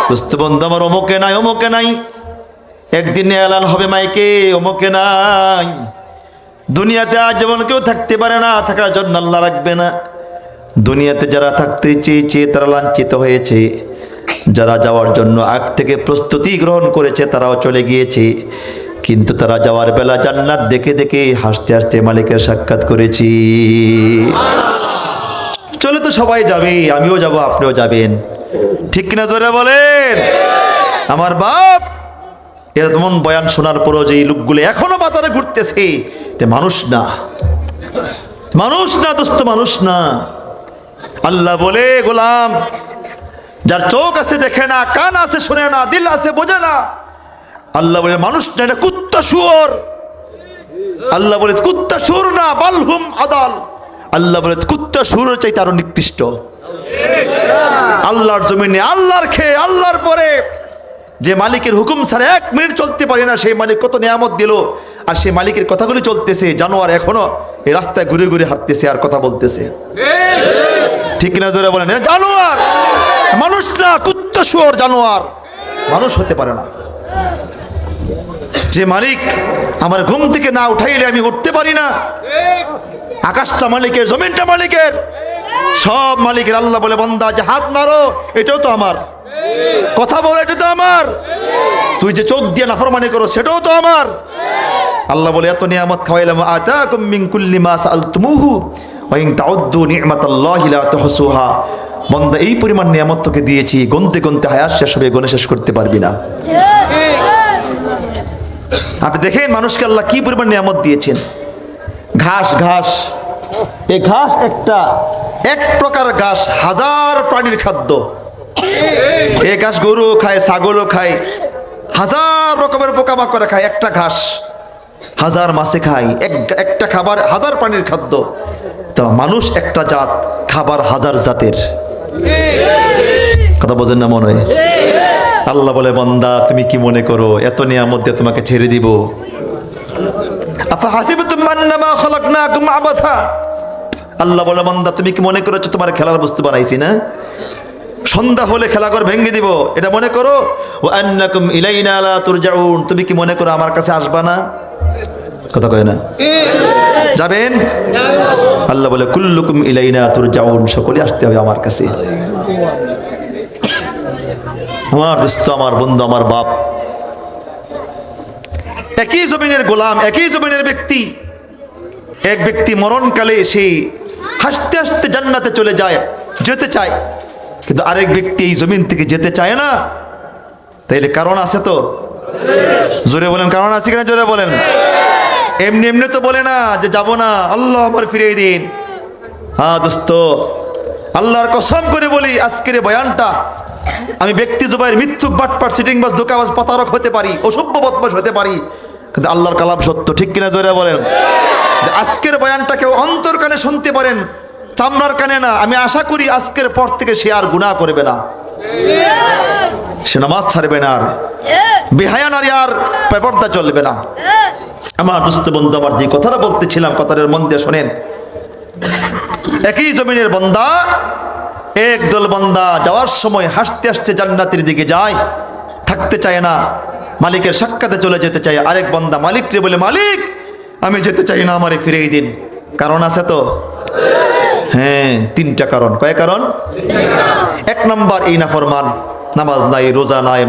দোস্ত বন্ধু আমার, অমুকে নাই, অমুকে নাই। একদিন এলান হবে মাইকে, অমুকে নাই। দুনিয়াতে আজ যেমন কেউ থাকতে পারে না, থাকার জন্য আল্লাহ রাখবে না। দুনিয়াতে যারা থাকতে চেয়েছে তারা লাঞ্ছিত হয়েছে, যারা যাওয়ার জন্য আগ থেকে প্রস্তুতি গ্রহণ করেছে তারাও চলে গিয়েছে। কিন্তু তারা যাওয়ার বেলা জান্নাত দেখে দেখে হাসতে হাসতে মালিকের সাক্ষাৎ করেছি। চলে তো সবাই যাবে, আমিও যাব, আপনিও যাবেন, ঠিক কিনা জোরে বলেন? আমার বাপ এমন বয়ান শোনার পরও যে এই লোকগুলো এখনো বাজারে ঘুরতেছে, এটা মানুষ না, মানুষ না দোস্ত, মানুষ না। আল্লাহ বলে, গোলাম যার চোখ আছে দেখে না, কান আছে শোনে না, দিল আছে বোঝে না, আল্লাহ বলে মানুষ না, এটা কুত্তা শুয়োর। আল্লাহ বলে কুত্তা শুয়োর না, বালহুম আদাল। আল্লাহ বলে কুত্তা শুয়োরের চাইতে আরো নিকৃষ্ট। আল্লাহর জমিনে আল্লাহর খেয়ে আল্লাহর পরে যে মালিকের হুকুম ছাড়া 1 মিনিট চলতে পারে না, সেই মালিক কত নিয়ামত দিল, আর সেই মালিকের কথাগুলি চলতেছে। জানোয়ার এখনো এই রাস্তায় ঘুরে ঘুরে হাঁটতেছে আর কথা বলতেছে, ঠিক না জোরে বলেন? এটা জানোয়ার, মানুষ না, কুত্তা শুয়োর জানোয়ার, মানুষ হতে পারে না। যে মালিক আমার ঘুম থেকে না উঠাইলে আমি উঠতে পারি না, আকাশটা মালিকের, জমিনটা মালিকের, সব মালিকের। আল্লাহ বলে, বান্দা যে হাত নাড়ো এটাও তো আমার, কথা বলো এটা তো আমার, তুই যে চোখ দিয়ে নাফরমানি করো সেটাও তো আমার। আল্লাহ বলে, এত নিয়ামত খাওয়াইলাম, আতাকুম মিন কুল্লি মা সাআলতুমুহু ওয়া ইন তাউদ্দু নি'মাতাল্লাহি লা তুহসুহা। বান্দা এই পরিমাণ নিয়ামত তোকে দিয়েছি, গুনতে গুনতে হায়াত শেষ হবে, গুনে শেষ করতে পারবি না। আপনি দেখেন মানুষকে আল্লাহ কি পরিমাণ নিয়ামত দিয়েছেন। ঘাস, ঘাস, এই ঘাস এক প্রকার ঘাস, হাজার প্রাণীর খাদ্য। এই ঘাস গরু খায়, ছাগলও খায়, হাজার রকমের পোকামাকড় খায়। একটা ঘাস হাজার মাছে খায়, একটা খাবার হাজার প্রাণীর খাদ্য। তো মানুষ একটা জাত, খাবার হাজার জাতের। কথা বোঝেন না মনে হয়? আল্লাহ বলে, বান্দা তুমি কি মনে করো এত নিয়ামত দিয়ে তোমাকে ছেড়ে দিব? আফাহাসিবতুম আন্নামা খালাকনাকুম আবাথা। আল্লাহ বলে, বান্দা তুমি কি মনে করেছো তোমার খেলার বস্তু বানাইছি না? সন্ধ্যা হলে খেলাঘর ভেঙে দিব এটা মনে করো? ওয়া আন্নাকুম ইলাইনা লা তুরজাউন, তুমি কি মনে করো আমার কাছে আসবা না? কথা কয় না? যাবেন? আল্লাহ বলে, কুল্লুকুম ইলাইনা তুরজাউন, সকলে আসতে হবে আমার কাছে। আমার দোস্ত, আমার বন্ধু, আমার বাপ, একই জমিনের গোলাম, একই জমিনের ব্যক্তি। এক ব্যক্তি মরণকালে সে হাসতে হাসতে জান্নাতে চলে যায়, যেতে চায়, কিন্তু আরেক ব্যক্তি এই জমিন থেকে যেতে চায় না। তাইলে কারণ আছে তো? জোরে বলেন, কারণ আছে কিনা? জোরে বলেন। এমনি এমনি তো বলে না যে যাব না, আল্লাহ আমার ফিরিয়ে দিন। হ্যাঁ দোস্ত, আল্লাহর কসম করে বলি, আজকের বয়ানটা আমি ব্যক্তি জবাইয়ের মিথ্যুক, বাটপাট, সিটিংবাজ, ধোঁকাবাজ, প্রতারক হতে পারি, অসভ্য বদমাশ হতে পারি, কিন্তু আল্লাহর কালাম সত্য, ঠিক কিনা? জোরে বলেন। আজকের বয়ানটা কেউ অন্তর কানে শুনতে পারেন, চামড়ার কানে না। আমি আশা করি আজকের পর থেকে সে আর গুনাহ করবে না, সে নামাজ ছাড়বে না, আর বেহায়া নারী আর বেপরদা চলবে না। আমার দোস্ত বন্ধু, আমার যে কথাটা বলতেছিলাম, কথাটার মন দিয়ে শোনেন। একই জমিনের বান্দা, একদল বান্দা যাওয়ার সময় হাসতে হাসতে জান্নাতের দিকে যায়, থাকতে চায় না, মালিকের সাক্ষাতে চলে যেতে চায়। আরেক বান্দা মালিককে বলে, মালিক আমি যেতে চাই না, আমারে ফিরিয়ে দিন। কারণ আছে তো? হ্যাঁ, তিনটা কারণ। কয় কারণ? এক নাম্বার, এই নাফরমান, নামাজ নাই, রোজা নাই,